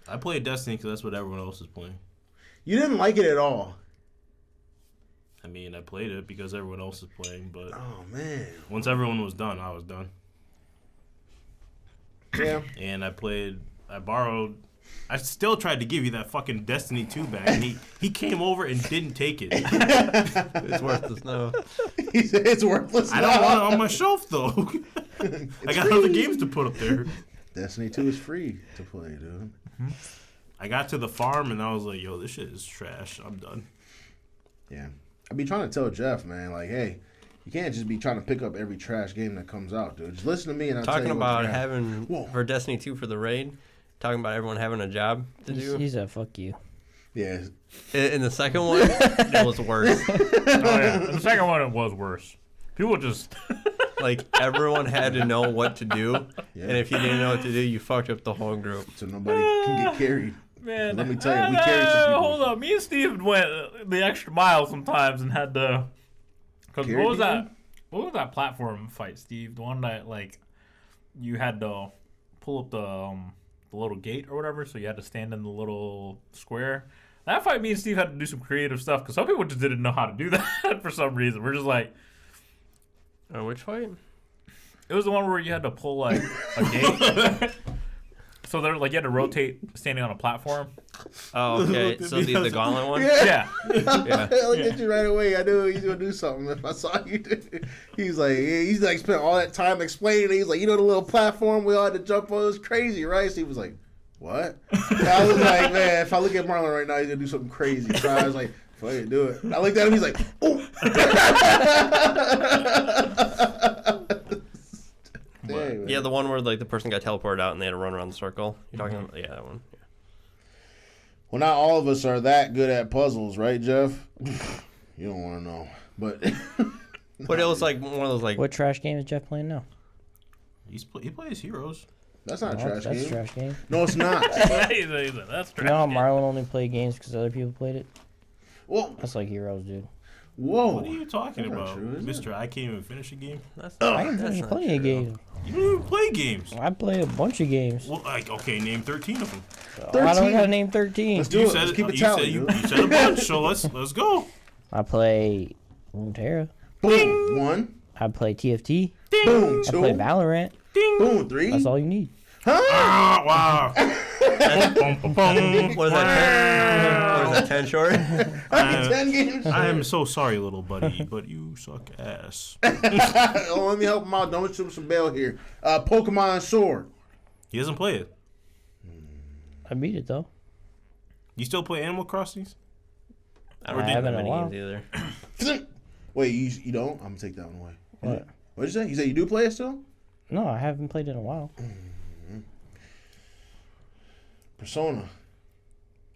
I played Destiny because that's what everyone else is playing. You didn't like it at all. I mean, I played it because everyone else is playing, but Oh, man. once everyone was done, I was done. Yeah. And I still tried to give you that fucking Destiny 2 back, and he came over and didn't take it. It's worthless now. He said it's worthless. I don't want it on my shelf, though. I got other games to put up there. Destiny 2 is free to play, dude. I got to the farm, and I was like, yo, this shit is trash. I'm done. Yeah. I be trying to tell Jeff, man, like, hey, you can't just be trying to pick up every trash game that comes out, dude. Just listen to me and I'll tell Talking you about what's having, Whoa. for Destiny 2 for the raid, talking about everyone having a job to do. He said, fuck you. Yeah. In the second one, it was worse. Oh yeah, the second one it was worse. People just Like, everyone had to know what to do, Yeah. and if you didn't know what to do, you fucked up the whole group. So nobody can get carried. man. Let me tell you, we carried some people. Hold up, me and Steve went the extra mile sometimes and had to. Cause Carry what was people? that? What was that platform fight, Steve? The one that like you had to pull up the little gate or whatever, so you had to stand in the little square. That fight, me and Steve had to do some creative stuff because some people just didn't know how to do that for some reason. We're just like, Which fight? it was the one where you had to pull like a gate. So they're like you had to rotate standing on a platform. Oh, okay. So the gauntlet one? Yeah. Yeah. I looked at you right away. I knew he was gonna do something if I saw you. He's like spent all that time explaining. He's like, the little platform we all had to jump on. It was crazy, right? Steve was like, what? And I was like, man, if I look at Marlon right now, he's gonna do something crazy. So I was like, fuck it, do it. I looked at him. He's like, oh. Dang, Yeah, the one where like the person got teleported out and they had to run around the circle. You're talking about, yeah, that one. Yeah. Well, not all of us are that good at puzzles, right, Jeff? You don't want to know, but But it was like one of those like What trash game is Jeff playing now? He plays Heroes. that's not a Oh, trash that's game. a trash game. No, it's not. He's like, that's You know how trash. Marlon only played games because other people played it? Well, That's like Heroes, dude. Whoa. What are you talking That's not about, true, is it? Mister? I can't even finish a game. I can finish plenty of games. You don't even play games. I play a bunch of games. Well, like, okay, name 13 of them. I don't gotta name 13. Let's do it. Let's keep it tally, you dude. said a bunch, so let's go. I play Runeterra. Boom. 1. I play TFT. Boom. I 2. play Valorant. Boom. 3. That's all you need. Huh? Ah, wow. What is that, 10 short? 10 games. I am so sorry, little buddy, but you suck ass. Oh, let me help him out. Don't shoot him some bail here. Pokemon Sword. He doesn't play it. I beat it though. You still play Animal Crossings? I don't haven't have in a any while. games either. Wait, you don't? I'm gonna take that one away. What? What'd you say? You said you do play it still? No, I haven't played it in a while. Persona.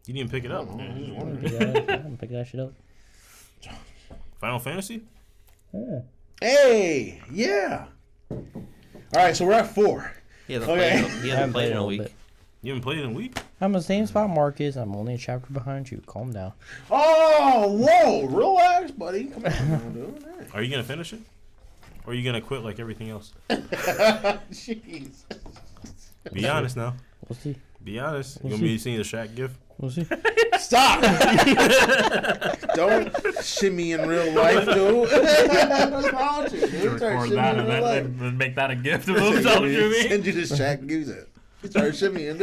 You didn't pick it up. I was just I wondering. haven't picked that shit up. Final Fantasy? Hey, yeah. All right, so we're at 4. He hasn't Okay. played, he hasn't played in a week. You haven't played it in a week? I'm the same spot Marcus. I'm only a chapter behind you. Calm down. Oh, whoa, relax, buddy. Come on, dude. All right. Are you going to finish it? Or are you going to quit like everything else? Jeez. Be honest now. We'll see. Be honest. You We'll want me to sing the Shaq gif? We'll see. Stop! Don't shimmy in real life, dude. What's wrong with you, dude? Start Record shimmying that in real life. and then make that a gift of himself to me. Send you this Shaq music. Start shimmying.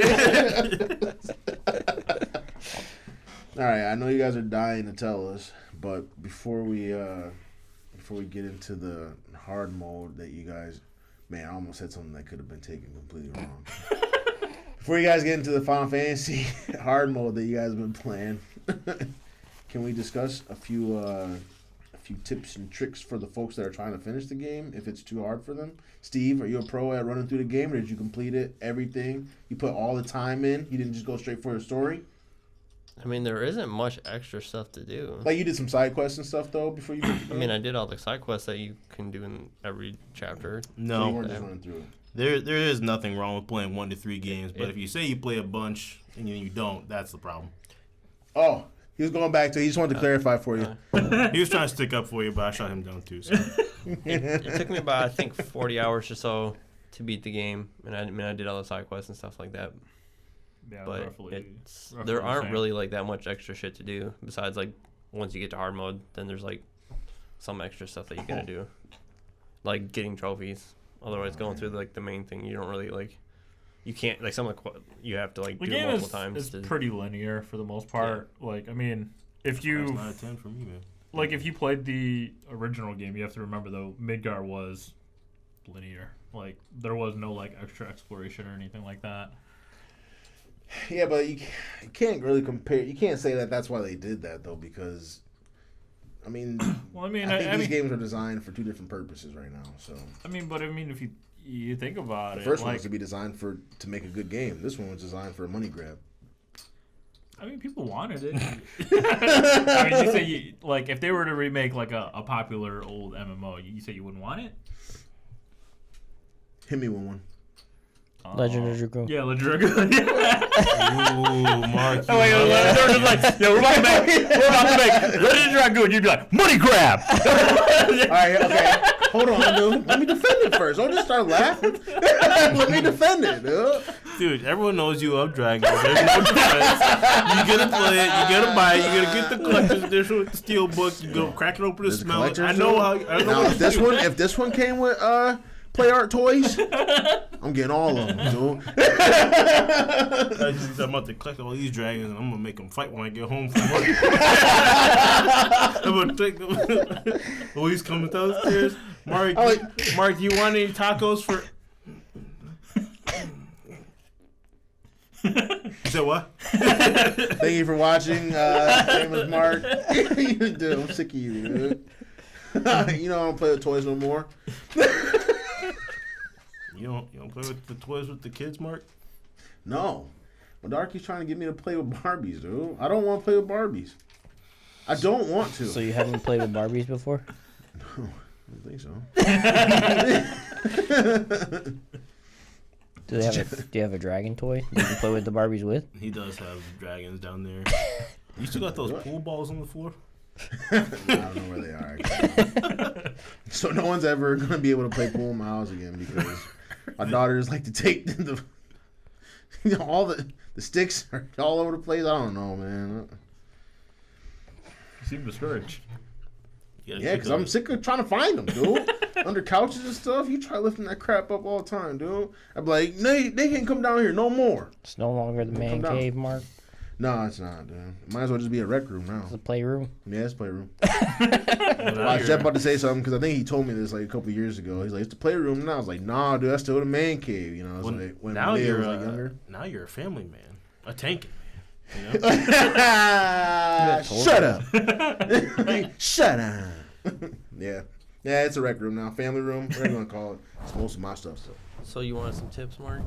All right, I know you guys are dying to tell us, but before we get into the hard mode that you guys, man, I almost said something that could have been taken completely wrong. Before you guys get into the Final Fantasy hard mode that you guys have been playing, can we discuss a few tips and tricks for the folks that are trying to finish the game if it's too hard for them? Steve, are you a pro at running through the game, or did you complete it, everything? You put all the time in? You didn't just go straight for the story? I mean, there isn't much extra stuff to do. Like, you did some side quests and stuff, though, before you beat the I game? mean, I did all the side quests that you can do in every chapter. So you No. weren't just running through it. There is nothing wrong with playing 1 to 3 games, but if you say you play a bunch and then you don't, that's the problem. Oh, he was going back to, he just wanted to clarify for you. He was trying to stick up for you, but I shot him down too. So. It took me about, I think, 40 hours or so to beat the game. And I did all the side quests and stuff like that. Yeah, But roughly there the aren't same. really like that much extra shit to do. Besides, like, once you get to hard mode, then there's like some extra stuff that you gotta do. Like getting trophies. Otherwise, going through like the main thing, you don't really like. You can't like some of the you have to like The do game multiple is times. To, pretty linear for the most part. Like, I mean, if you That's not a 10 for me, man. like if you played the original game, you have to remember though Midgar was linear. Like there was no like extra exploration or anything like that. Yeah, but you can't really compare. You can't say that that's why they did that, though, because, I mean, Well, I mean, I think I these mean, games are designed for 2 different purposes right now. So but I mean, if you think about the it, first one like, was to be designed to make a good game. This one was designed for a money grab. I mean, people wanted it. I mean, you say like if they were to remake like a popular old MMO, you say you wouldn't want it? Hit me with one. Legend of Dragoon. Yeah, Legend of Dragoon. Ooh, Mark. Oh, wait, they're just like, we're about to make Legend of Dragoon. You'd be like, money grab. All right, okay. Hold on, dude. Let me defend it first. Don't just start laughing. Let me defend it, dude. Dude, everyone knows you love Dragons. There's no defense. You gotta play it. You gotta buy it. You gotta get the collector's edition with the steel book. You go crack it open to There's a smell it. collector's I know how. edition? I know Now, what if this one came with Play Art toys, I'm getting all of them, dude. I'm about to collect all these dragons, and I'm gonna make them fight when I get home from work. I'm gonna take them. Oh, he's coming downstairs. Mark, Mark, you want any tacos for? You said what? Thank you for watching. Name is Mark. Dude, I'm sick of you, dude. You know I don't play with toys no more. You don't play with the toys with the kids, Mark? No. But Darky's trying to get me to play with Barbies, dude. I don't want to play with Barbies. I don't want to. So you haven't played with Barbies before? No, I don't think so. Do you have a dragon toy you can play with the Barbies with? He does have dragons down there. You still got those pool balls on the floor? I don't know where they are. Actually. So no one's ever gonna be able to play pool in my house again because my daughters like to take the all the sticks are all over the place. I don't know, man. You seem discouraged. Yeah, because I'm sick of trying to find them, dude. Under couches and stuff. You try lifting that crap up all the time, dude. I'm like, they can't come down here no more. It's no longer the man cave, Mark. No, it's not, dude. Might as well just be a rec room now. It's a playroom. Yeah, it's a playroom. I was just about to say something because I think he told me this like a couple years ago. He's like, it's the playroom now. I was like, nah, dude, that's still the man cave. You know, it's like when now Leah you're was like younger. Now you're a family man, a tanking man. You know? Shut up. Shut up. Yeah, it's a rec room now. Family room, whatever you want to call it. It's most of my stuff. So you wanted some tips, Mark?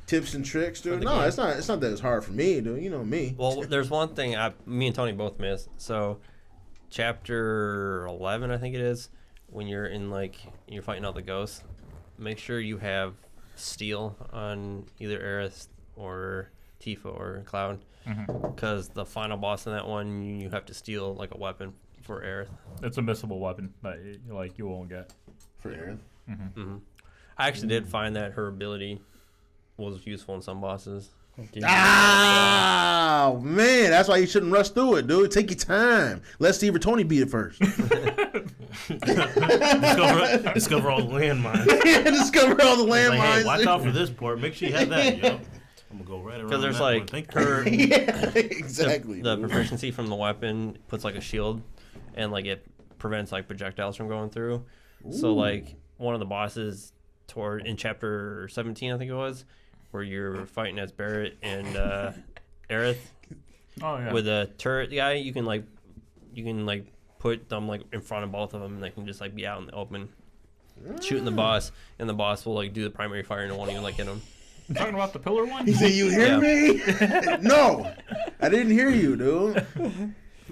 Tips and tricks, dude. No, game. it's not that it's hard for me, dude. You know me. Well, there's one thing me and Tony both missed. So, chapter 11, I think it is, when you're in you're fighting all the ghosts. Make sure you have steel on either Aerith or Tifa or Cloud, because the final boss in that one, you have to steal like a weapon for Aerith. It's a missable weapon that you won't get. For Aerith. I actually did find that her ability was useful in some bosses. Oh man, that's why you shouldn't rush through it, dude. Take your time. Let Steve or Tony beat it first. Discover all the landmines. Yeah, discover all the landmines. Like, hey, watch out for this port. Make sure you have that. Yo. I'm gonna go right around. Because there's that her Yeah, exactly. the proficiency from the weapon puts like a shield, and it prevents projectiles from going through. Ooh. So one of the bosses in chapter 17, I think it was, where you're fighting as Barrett and Aerith. Oh yeah. With a turret guy, you can put them in front of both of them, and they can just be out in the open, shooting the boss, and the boss will do the primary fire and it won't even hit him. You talking about the pillar one? He said, "You hear me?" No, I didn't hear you, dude.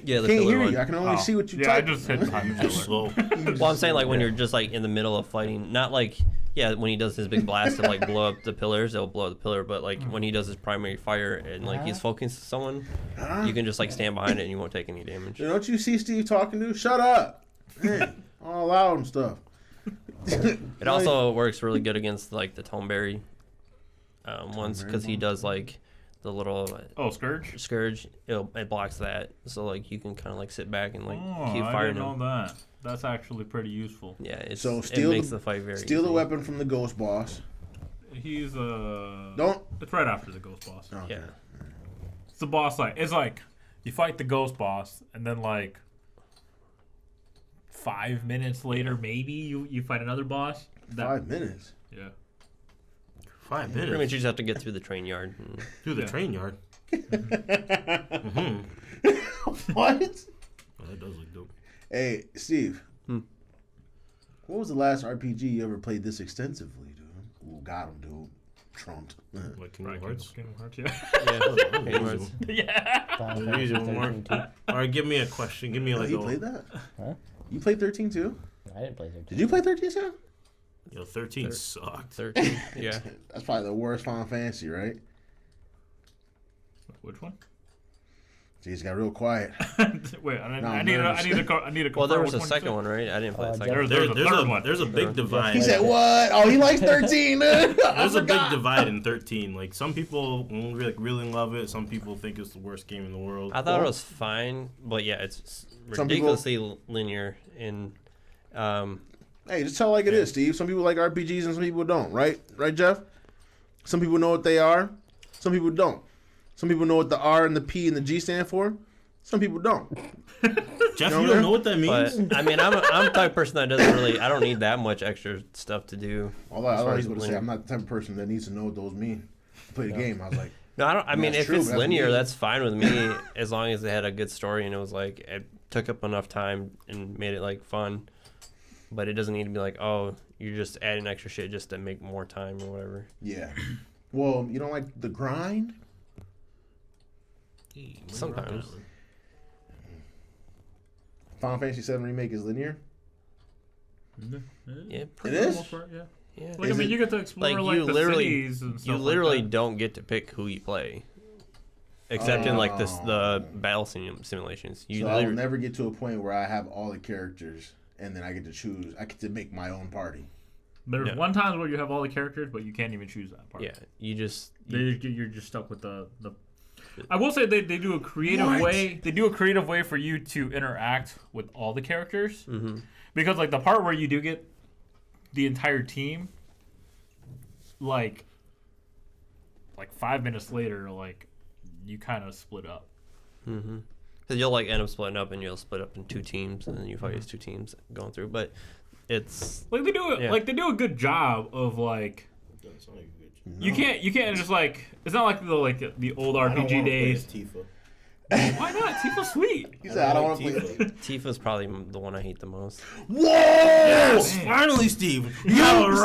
Yeah, the can't pillar hear one. you. I can only see what you I type. just hit behind the pillar. Well, I'm saying when you're just in the middle of fighting, not when he does his big blast to blow up the pillars, it'll blow up the pillar. But when he does his primary fire and he's focusing someone, you can just stand behind it and you won't take any damage. Don't you see Steve talking to? Shut up. Man, all loud and stuff. It also works really good against the Toneberry ones, because he does the little scourge. It blocks that, so you can kind of sit back and keep firing I didn't him. know that. That's actually pretty useful. Yeah, it steal makes the fight very steal easy. the weapon from the ghost boss. He's don't. It's right after the ghost boss. Oh, okay. Yeah. It's the boss it's you fight the ghost boss and then 5 minutes later maybe you fight another boss. 5 minutes. Yeah. 5 minutes. Pretty much you just have to get through the train yard. Through the train yard. What? Oh, that does look dope. Hey, Steve. What was the last RPG you ever played this extensively, dude? Ooh, got him, dude. Trumped. Like Kingdom Hearts? Kingdom Hearts, yeah. Kingdom Hearts. Yeah. Easy one more. All right, give me a question. Give me You played that? Huh? You played 13 too? I didn't play 13. Did you play 13, Sam? Yo, 13 sucked. 13, yeah. That's probably the worst Final Fantasy, right? Which one? Jeez, got real quiet. Wait, I need a. Well, there was a second one, right? I didn't play the second one. There's a third one. There's a big divide. He said, "What? Oh, he likes 13, dude." There's a big divide in 13. Some people really love it. Some people think it's the worst game in the world. I thought it was fine, but yeah, it's ridiculously linear. And hey, just tell it like it is, Steve. Some people like RPGs and some people don't, right? Right, Jeff? Some people know what they are. Some people don't. Some people know what the R and the P and the G stand for. Some people don't. Jeff, you don't know what that means? But, I'm the type of person that doesn't really. I don't need that much extra stuff to do. Although I was going to say, I'm not the type of person that needs to know what those mean to play the game. I was like, no, I don't. I mean, if true, it's linear, that's fine with me, as long as it had a good story and it was it took up enough time and made it fun. But it doesn't need to be oh, you're just adding extra shit just to make more time or whatever. Yeah. Well, you don't like the grind? Sometimes. Final Fantasy VII Remake is linear? Yeah, it is? Yeah. Yeah. I mean, you get to explore you the cities and stuff. You literally don't get to pick who you play. except in like the battle simulations. You So I will never get to a point where I have all the characters and then I get to choose. I get to make my own party. There's one time where you have all the characters, but you can't even choose that part. Yeah, you're just stuck with the. I will say they do a creative way. They do a creative way for you to interact with all the characters, because like the part where you do get the entire team, like 5 minutes later, like you kind of split up. Because you'll like end up splitting up, and you'll split up in 2 teams, and then you fight as 2 teams going through. But it's like they do it. Like they do a good job of like. You can't just like it's not like the old RPG days. Tifa. Why not? Tifa's sweet. He said, I don't want to play Tifa. Tifa's probably the one I hate the most. Whoa! Yes, finally, Steve. Steve and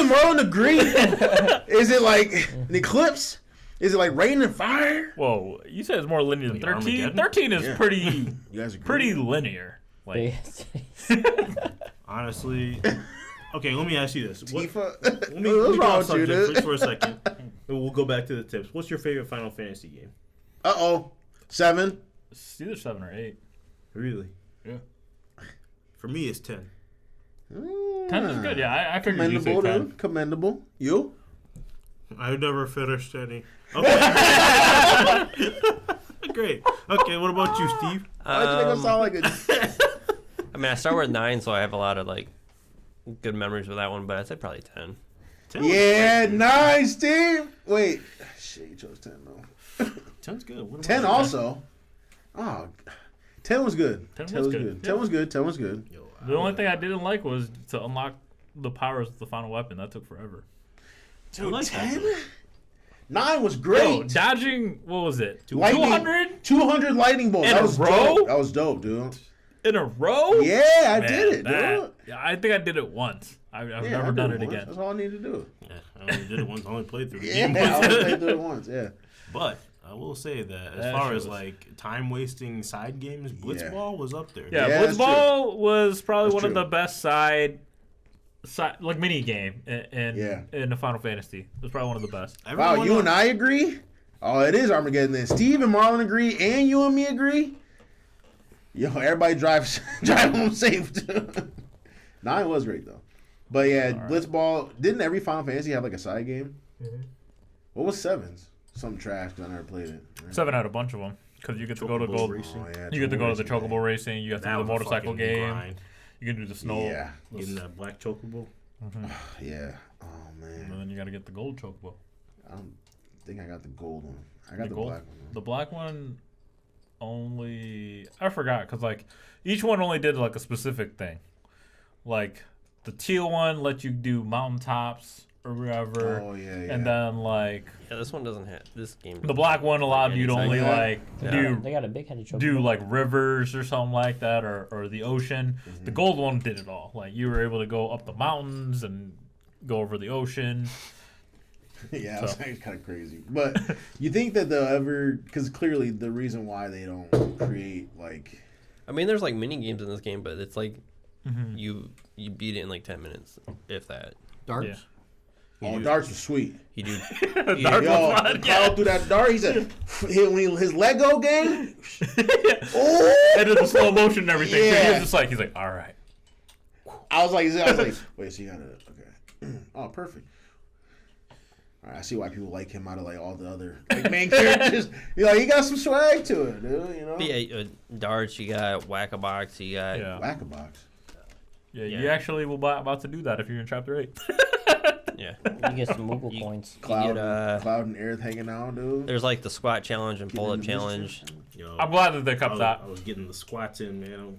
Marlon agree. Is it like an eclipse? Is it like rain and fire? Whoa, you said it's more linear than 13. Armageddon? 13 is pretty You guys agree? pretty linear. Like Honestly. Okay, let me ask you this. Tifa? Let me What's go wrong off with you, subject dude? for a second. And we'll go back to the tips. What's your favorite Final Fantasy game? 7. it's either 7 or 8. Really? Yeah. For me, it's 10. 10 is good. Yeah, I figured you'd say Commendable, 10. dude. Commendable. You? I've never finished any. Okay. Great. Okay, what about you, Steve? Why'd you make us sound like a... I mean, I start with 9, so I have a lot of like good memories with that one. But I'd say probably 10. 10 Yeah, 9, Steve. Wait. Shit, you chose 10, though. 10's good. What about 10 you? also. Oh, 10 was good. 10 was good. 10 was good. 10 was good. Yo, The only thing I didn't like was to unlock the powers of the final weapon. That took forever. Dude, like 10? that. 9 was great. Yo, dodging, what was it? Lightning- 200 200 lightning bolts. In That a was row? dope. That was dope, dude. in a row? Yeah, I Man, did it, dude. Yeah, I think I did it once. I've Yeah, never I done did it once. again. That's all I needed to do. Yeah, I only did it once. I only played through the Yeah, game I once. only played through it once, yeah. But I will say that as That far shit as was- like time wasting side games, Blitzball was up there. Yeah, Yeah, that's Blitzball was probably That's one of true. the best side like mini game in Yeah. the Final Fantasy. It was probably one of the best. Wow, Everyone you and I agree? Oh, it is Armageddon then. Steve and Marlon agree, and you and me agree? Yo, everybody drive home safe, too. 9 was great, though. But yeah, All right. Blitzball, didn't every Final Fantasy have like a side game? Mm-hmm. What was 7's? Something trash, because I never played it. 7 had a bunch of them because you get to go to Chocobo gold. racing. Oh, yeah, You get to go to the Chocobo chocobo racing. You have to That do the was a motorcycle fucking game. grind. You can do the snow. Yeah, Getting that black chocobo. yeah. Oh, And man. then you got to get the gold chocobo. I don't think I got the gold one. I got The the gold? black one. The black one only I forgot because like each one only did like a specific thing. Like the teal one let you do mountaintops or whatever, Oh, yeah, yeah. and then like Yeah, this one doesn't have this game. the black one allowed you to Anything. only Yeah. like Yeah. They got a big headed chocobo. do like rivers or something like that, or the ocean. Mm-hmm. The gold one did it all. Like you were able to go up the mountains and go over the ocean. Yeah, that was kind of crazy. But you think that they'll ever... Because clearly the reason why they don't create, like... I mean, there's like mini games in this game, but it's like Mm-hmm. you beat it in like 10 minutes, if that. Darts? Yeah. Oh, do- darts was sweet. He do. Dark Yo, was fun, when Kyle threw that dart, he said, his Lego game? yeah. Oh! And it's the slow motion and everything. So he Yeah. was just like, he's like, all right. I was like, wait, so you got to... Okay. Oh, perfect. All right, I see why people like him out of like all the other like main characters. You know, he got some swag to it, dude. You know, But yeah, darts. You got whack-a-box. You got Yeah. Whack-a-box. Yeah, Yeah. you actually will be about to do that if you're in chapter 8. yeah. You get some Moogle points. Cloud, get, Cloud and Aerith hanging out, dude. There's like the squat challenge and Get pull-up in the challenge. mischief. Yo, I'm glad that they kept that. I was getting the squats in, man.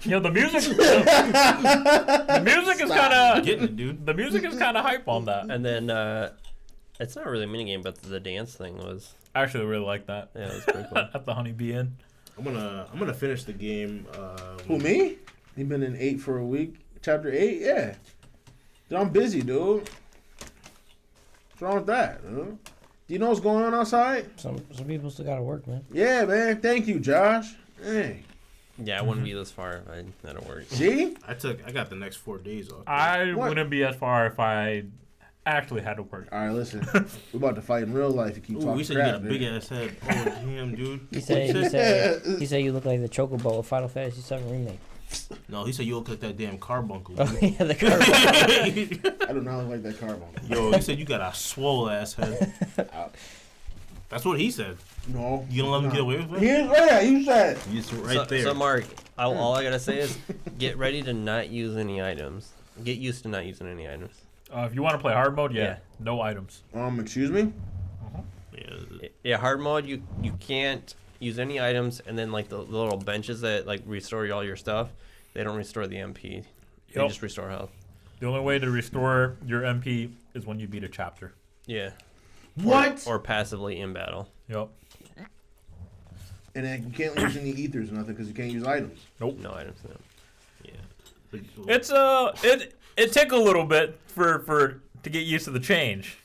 You know, the music the music is kind of Getting it, dude. the music is kind of hype on that. And then it's not really a mini game, but the dance thing was. I actually really like that. Yeah, it was pretty cool. At the Honeybee Inn. I'm gonna finish the game. Who, me? He been in 8 for a week. Chapter 8? Yeah. Dude, I'm busy, dude. What's wrong with that, dude? Do you know what's going on outside? Some people still gotta work, man. Yeah, man. Thank you, Josh. Hey. Yeah, I wouldn't be this far if I had to work. See? I got the next 4 days off. I What? wouldn't be as far if I actually had to work. All right, listen. We about to fight in real life. You keep talking we said crap, you got a nigga. big ass head. Oh damn, dude. He said you look like the Chocobo of Final Fantasy VII Remake. No, he said you look like that damn carbuncle. Oh, dude. yeah, the carbuncle. I do not look like that carbon. Yo, he said you got a swole ass head. That's what he said. No. You gonna let him get away with it? He's right. You said. He's right there. So Mark, all I gotta say is, get ready to not use any items. Get used to not using any items. If you want to play hard mode, Yeah. no items. Excuse me. Yeah, hard mode you can't use any items, and then like the little benches that like restore all your stuff, they don't restore the MP. They just restore health. The only way to restore your MP is when you beat a chapter. Yeah. What? Or passively in battle. Yep. And then you can't use any ethers or nothing because you can't use items. Nope. No items. No. Yeah. It's it took a little bit for to get used to the change.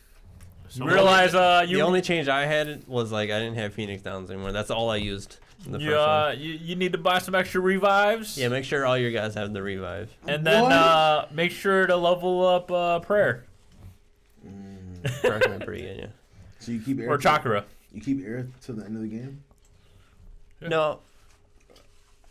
You realize The only change I had was like I didn't have Phoenix Downs anymore. That's all I used in the first one. you need to buy some extra revives. Yeah, make sure all your guys have the revive. And then make sure to level up prayer Darkman pretty good, yeah. So you keep air or chakra. You keep air to the end of the game. No.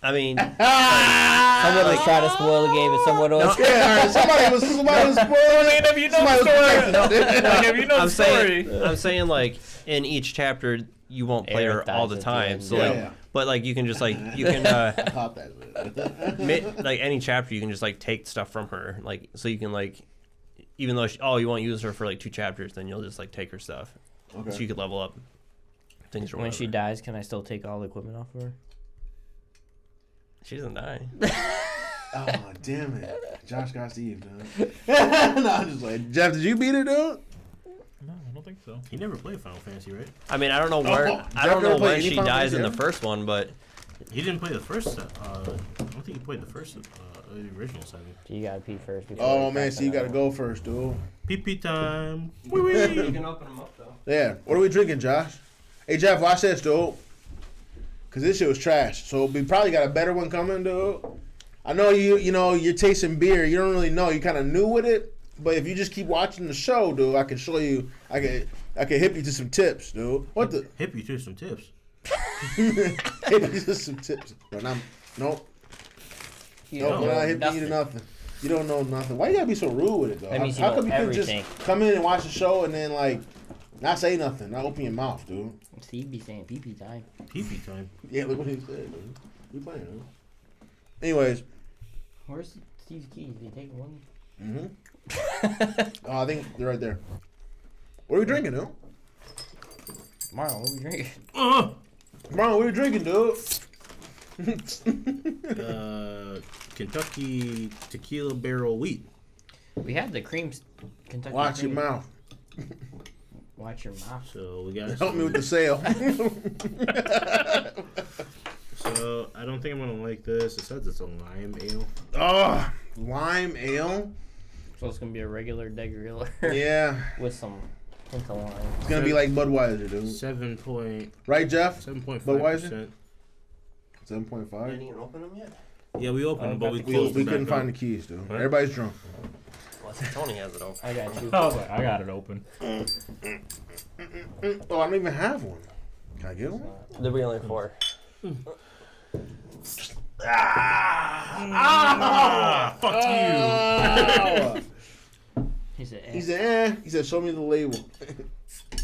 I mean, Someone was trying to spoil the game, and someone else. Yeah, all right. Somebody was spoiling. I mean, if you know the story, like, if you know the story. I'm saying like in each chapter you won't play her all the time. So like, but like you can just like you can Pop that. like any chapter you can just like take stuff from her, like so you can like even though you won't use her for like 2 chapters, then you'll just like take her stuff, Okay. so you could level up things. Or When whatever. she dies, can I still take all the equipment off of her? She doesn't die. Oh damn it! Josh got Steve, dude. No, I'm just like Jeff. Did you beat it, dude? No, I don't think so. He never played Final Fantasy, right? I mean, I don't know where I Jeff don't know never played when any she Final dies in the Fantasy first one, but He didn't play the first. I don't think he played the first, the original 7. So you gotta pee first. Before Oh we man, crack so you that gotta out. go first, dude. PP time. you can open them up though. Yeah. What are we drinking, Josh? Hey Jeff, watch this, dude. Cause this shit was trash. So we probably got a better one coming, dude. I know you're tasting beer. You don't really know. You kind of new with it. But if you just keep watching the show, dude, I can show you. I can hip you to some tips, dude. What the? Hip you to some tips. Hip you to some tips. But nope. You Nope, don't we're not know hipping you to nothing. You don't know nothing. Why you gotta be so rude with it, though? That means you How know come you couldn't everything. just come in and watch the show and then like not say nothing, not open your mouth, dude? Steve be saying pee time. PP time. Yeah, look what he said, dude. We playing, dude. Anyways. Where's Steve's keys? Did he take one? Oh, I think they're right there. What are we drinking, dude? Marlon, what are we drinking? Bro, what are we drinking, dude? Kentucky Tequila Barrel Wheat. We have the creams. Kentucky Watch cream. your mouth. Watch your mouth. So we got. Help me with the sale. So I don't think I'm gonna like this. It says it's a lime ale. Oh, lime ale. So it's gonna be a regular degular. Yeah, With some hint of lime. it's gonna be like Budweiser, dude. 7.5%. Right, Jeff? 7.5%. 7.5. Didn't even open them yet. Yeah, we opened them, but we We closed them couldn't back find up. the keys, dude. Right. Everybody's drunk. Well, Tony has it open. I got you. I was like, I got it open. Oh, I don't even have one. Can I get one? There'll be only 4. Fuck you. He said, He said, He said, show me the label.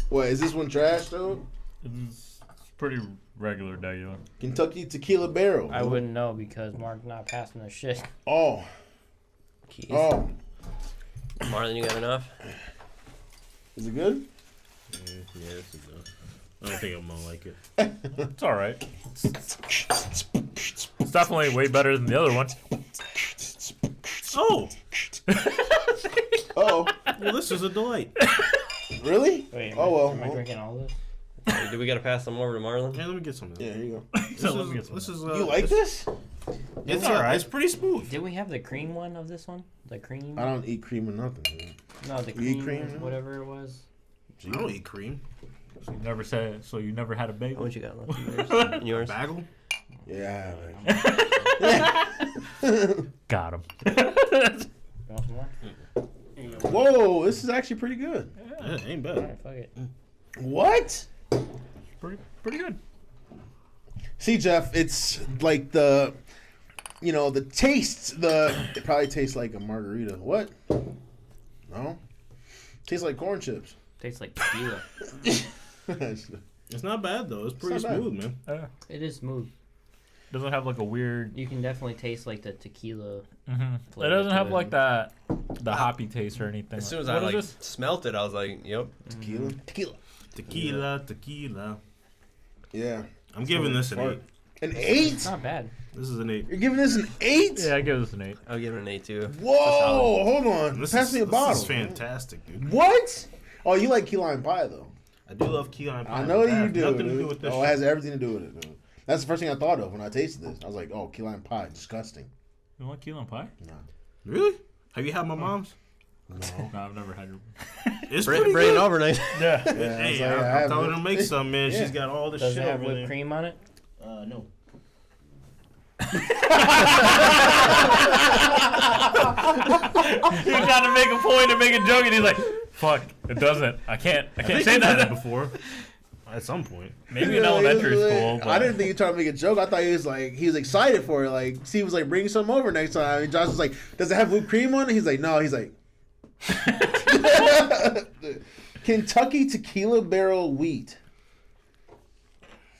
What, is this one trash, though? It's pretty regular degular. Kentucky Tequila Barrel. I wouldn't know because Mark's not passing the shit. Oh. Keys. Oh. Marlon, you got enough? Is it good? Yeah, this is I don't think I'm gonna like it. It's all right. It's definitely way better than the other one. Oh, Oh. well, this is a delight. Really? Wait, Oh, well. Am I drinking all this? Hey, do we gotta pass them over to Marlon? Hey, let me get some of that. Yeah, here you This Let me get is, some this of is go. You like this? It's all right. It's pretty smooth. Did we have the cream one of this one? The cream? I don't eat cream or nothing, dude. No, the You eat cream, cream? whatever it was. I don't eat cream. So you never said. So you never had a How bagel. much you got left? In yours? Bagel? Yeah, Got him. You want some more? Whoa, this is actually pretty good. Yeah, ain't bad. Alright, fuck it. What? Pretty good. See, Jeff, it's like the taste. It probably tastes like a margarita. What? No. Tastes like corn chips. Tastes like tequila. It's not bad though. It's pretty smooth, man. It is smooth. Doesn't have like a weird. You can definitely taste like the tequila. It doesn't have like the hoppy taste or anything. As soon as I smelt it, I was like, "Yep." Tequila. Yeah. I'm giving this an 8. An 8? It's not bad. This is an 8. You're giving this an 8? Yeah, I give this an 8. I'll give it an 8 too. Whoa, hold on. Pass me a bottle. This is fantastic, dude. What? Oh, you like key lime pie though. I do love key lime pie. I know you do. Nothing to do with this. Oh, it has everything to do with it, dude. That's the first thing I thought of when I tasted this. I was like, oh, key lime pie, disgusting. You want key lime pie? No. Really? Have you had my mom's? No. No, I've never had your. It's pretty Bring it good. overnight. Yeah. Hey, I'm telling her to make some, man. She's got all the Does shit it have over whipped there. cream on it? No. He was trying to make a point and make a joke, and he's like, "Fuck, it doesn't. I can't say that before. At some point. Maybe in elementary school. But I didn't think he was trying to make a joke. I thought he was excited for it. Like, Steve was like, bring some over next time. And Josh was like, does it have whipped cream on it? He's like, no. He's like, Kentucky Tequila Barrel Wheat.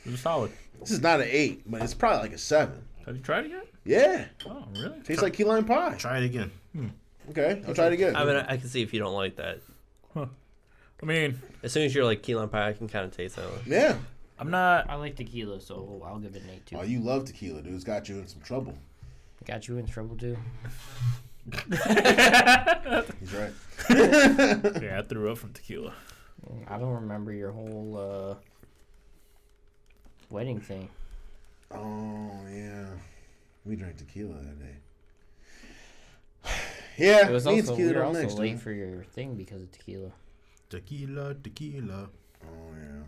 It was solid. This is not an 8, but it's probably like a 7. Have you tried it yet? Yeah. Oh, really? Tastes like key lime pie. Try it again. Okay, I'll try it again. I mean, I can see if you don't like that. I mean, As soon as you're like key lime pie, I can kind of taste that one. Yeah. I'm not. I like tequila, so I'll give it an 8 too. Oh, you love tequila, dude. It's got you in some trouble. Got you in trouble too. He's right. Yeah, I threw up from tequila. I don't remember your whole wedding thing. Oh, yeah. We drank tequila that day. Yeah, It was me and also, tequila we were don't also mix, late dude. for your thing because of tequila. Tequila. Oh, yeah.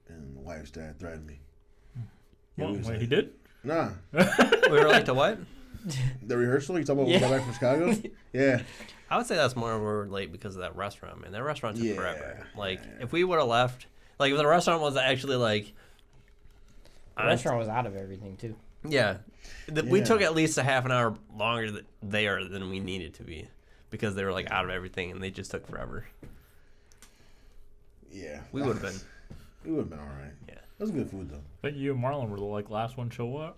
And the wife's dad threatened me. Well, we was wait, like- he did? Nah. We were late to what? The rehearsal? You talking about when we got back from Chicago? Yeah. I would say that's more we were late because of that restaurant, man. That restaurant took Yeah. forever. Like, if we would have left, like, if the restaurant was actually like, The restaurant was out of everything too. yeah, we Yeah. took at least a half an hour longer there than we needed to be because they were like out of everything and they just took forever. Yeah. We would have been. We would have been all right. Yeah. That was good food, though. But you and Marlon were the last one showed up.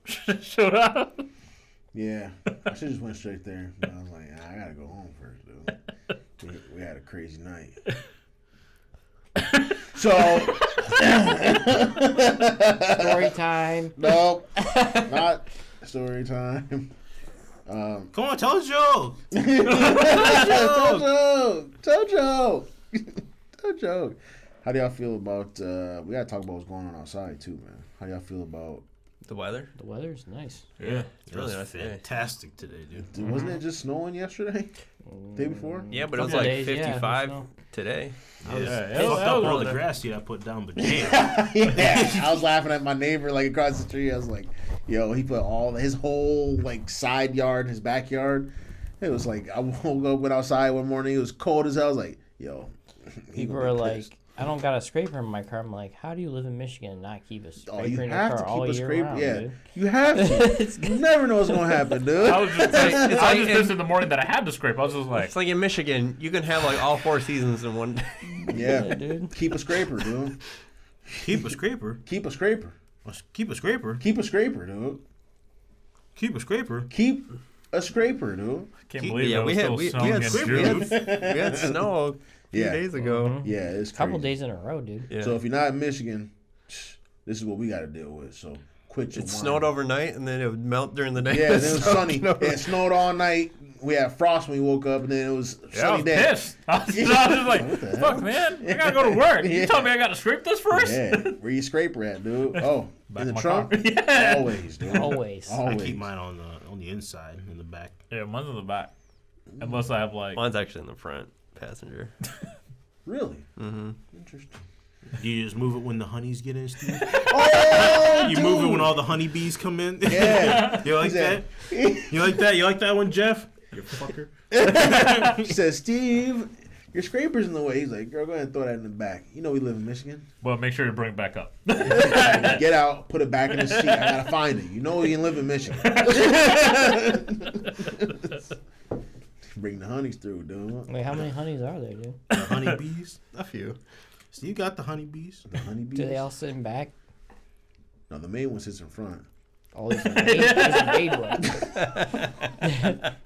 Yeah. I should just went straight there. But I was like, I got to go home first, dude. We had a crazy night. So. Story time. No. Not story time. Come on, tell a joke. Tell joke. How do y'all feel about? We gotta talk about what's going on outside too, man. How do y'all feel about? The weather? The weather's nice. Yeah. It was Really nice day. fantastic today, dude. Wasn't it just snowing yesterday? Day before? Yeah, but it was Couple like days, yeah, 55 snow. today. I was Yeah, fucked it up was all really- the grass seed I put down, but damn. Yeah, I was laughing at my neighbor like across the street. I was like, "Yo, he put all his whole like side yard, his backyard. It was like I woke up, went outside one morning. It was cold as hell. I was like, "Yo." he People gonna are be like, pissed. I don't got a scraper in my car. I'm like, how do you live in Michigan and not keep a scraper Oh, you in your have car to all keep a year scraper. round, Yeah, dude? you have to. You never know what's gonna happen, dude. I was just like pissed in the morning that I had to scrape. I was just like, It's like in Michigan, you can have like all 4 seasons in one day. Yeah, dude. keep a scraper, dude. Keep a scraper. Keep a scraper. Keep a scraper. Keep a scraper, dude. Keep a scraper. Keep a scraper, dude. I can't believe Yeah, it was we had still we snowing had, in we June. we had snow a few Yeah. days ago. Yeah, it's A couple crazy. days in a row, dude. Yeah. So if you're not in Michigan, this is what we got to deal with. So quit your It whining. snowed overnight and then it would melt during the day. Yeah, and it was So, sunny. you know, It snowed all night. We had frost when we woke up, and then it was Yeah, I sunny was day. pissed. I was just like, What the fuck, hell? man. I gotta go to work. Yeah. You told me I gotta scrape this first? Yeah, where your scraper at, dude? Oh, Back in the my trunk. car. Yeah. Always, dude. Always. I Always. keep mine on the inside, in the back. Yeah, mine's in the back. Unless I have like. Mine's actually in the front passenger. Really? Mm-hmm. Interesting. Do you just move it when the honeys get in, Steve? Oh, You move it when all the honeybees come in? Yeah. You like He said- that? You like that? You like that one, Jeff? You fucker. She says, Steve, your scraper's in the way. He's like, girl, go ahead and throw that in the back. You know we live in Michigan. But make sure to bring it back up. Get out, put it back in the seat. I gotta find it. You know you live in Michigan. Bring the honeys through, dude. Wait, how many honeys are there, dude? The honeybees. A few. Steve got the honeybees. The honeybees. Do they all sit in back? No, the main one sits in front. Oh, there's a main one.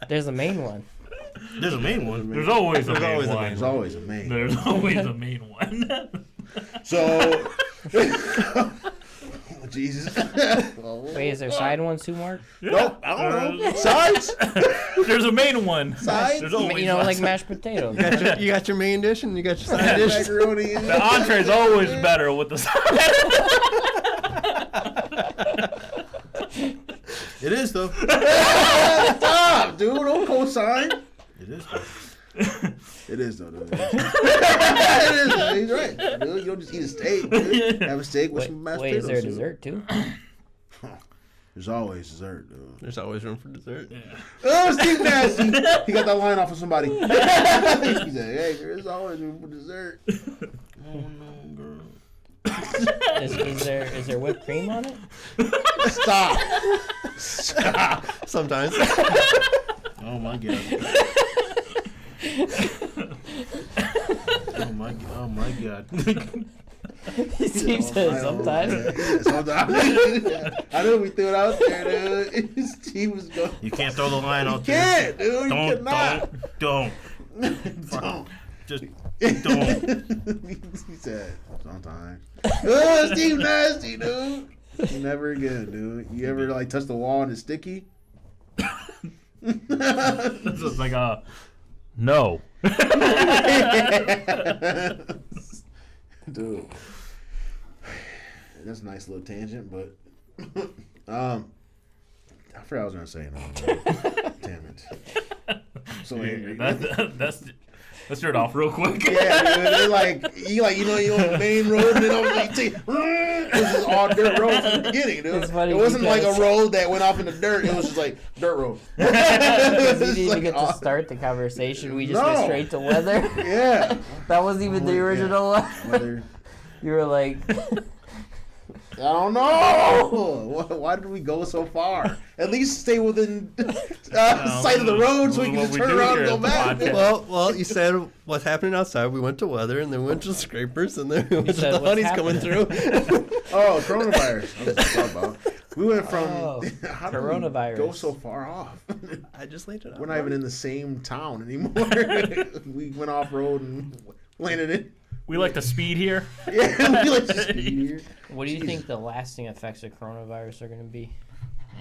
There's a main one. There's a main one. There's always a main always a one. There's always a main. There's always a main one. So, oh, Jesus. Wait, is there side ones too, Mark? Nope, I don't know. Sides? There's a main one. Sides? There's always You know, like mashed potatoes. You got your main dish and you got your side dish. Macaroni. the entree's always better with the side. It is though. Stop, dude. Don't co-sign. It is though. It is, though. Dude. It is. He's right. Dude, you don't just eat a steak. Dude. Have a steak with some mashed Wait, is potatoes. there a dessert too? There's always dessert, dude. There's always room for dessert. Oh, Steve Nasty. He got that line off of somebody. He said, hey, there's always room for dessert. Oh no, girl. Is there whipped cream on it? Stop. Stop. Sometimes. Oh my god. Oh my god. He said sometimes. Sometimes. I knew we threw it out there, dude. Steve was going. You can't throw the line out You there. can't, dude. You cannot. Don't. Don't. Just don't. He said, sometimes. Oh, Steve Nasty, dude. Never again, dude. You ever like touch the wall and it's sticky? It's just like no. Dude. That's a nice little tangent, but I forgot what I was gonna say now. Damn it. I'm so angry. Let's start off real quick. Yeah, dude. They're like you're on the main road, and then obviously this is all dirt road from the beginning, dude. It wasn't like a road that went off in the dirt. It was just like dirt road. Because we didn't even get to start the conversation. We just went straight to weather. Yeah. That wasn't even the original one. Weather. You were like, I don't know. Why did we go so far? At least stay within sight of the road so we can just turn around and go back. Well, you said what's happening outside. We went to weather, and then we went to scrapers, and then we went to the honeys coming through. Oh, coronavirus. I was talking about. We went from how did coronavirus. we go so far off? I just laid it out. We're not even in the same town anymore. We went off road and landed in. We like the speed here. Yeah, we like to speed here. what do you think the lasting effects of coronavirus are going to be?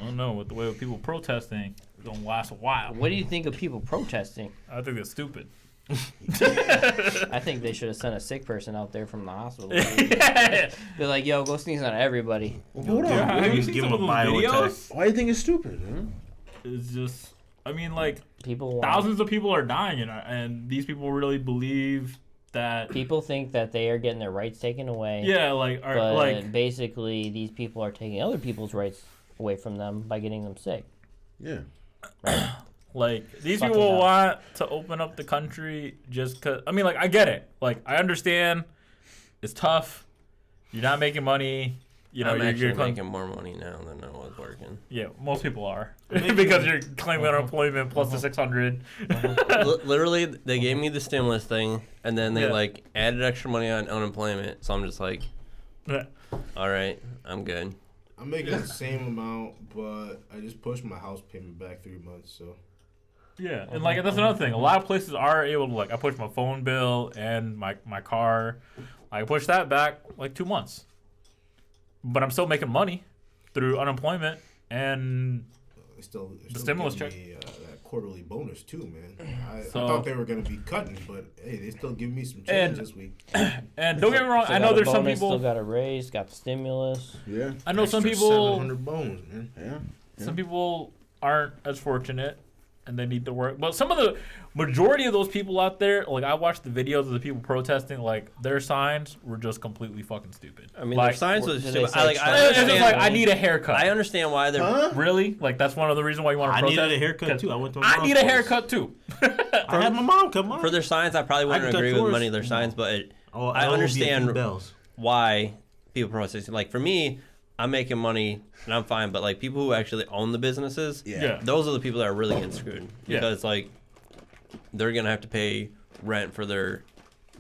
I don't know. With the way of people protesting, it's going to last a while. What do you think of people protesting? I think that's stupid. I think they should have sent a sick person out there from the hospital. They're like, yo, go sneeze on everybody. Hold on. Have you Give seen him some a of those bio videos? attack. Why do you think it's stupid? Huh? It's just, I mean, like, People want, thousands of people are dying, and these people really believe that. people think that they are getting their rights taken away. Yeah, But basically, these people are taking other people's rights away from them by getting them sick. Yeah. like these Fucking people dumb. want to open up the country just because. I mean, like, I get it. Like, I understand. It's tough. You're not making money. You know, I'm actually you're making more money now than I was working. Yeah, most people are because you're claiming unemployment plus the 600. Literally, they gave me the stimulus thing, and then they Yeah. like added extra money on unemployment. So I'm just like, Yeah. all right, I'm good. I'm making the same amount, but I just pushed my house payment back 3 months. So Yeah, and like that's another thing. A lot of places are able to, like, I push my phone bill and my car. I push that back like 2 months, but I'm still making money through unemployment and they still stimulus giving check. me, that quarterly bonus too, man. I So- thought they were gonna be cutting, but hey, they still giving me some change And- this week. and don't get me wrong. Still I got know a there's some bonus, people. Still got a raise, got the stimulus. Yeah. I know some Extra people. 700 bones, man. Yeah. Some people aren't as fortunate, and they need to work. But some of the majority of those people out there, like I watched the videos of the people protesting, like their signs were just completely fucking stupid. I mean, like, their signs was stupid. it's just like I need a haircut. I understand why they're really like that's one of the reasons why you want to protest. I needed a haircut too. I need a haircut too. I had my mom come on. For their signs, I probably wouldn't agree with many of their signs, but I understand why people protest. Like for me, I'm making money and I'm fine, but like people who actually own the businesses, those are the people that are really getting screwed because like they're gonna have to pay rent for their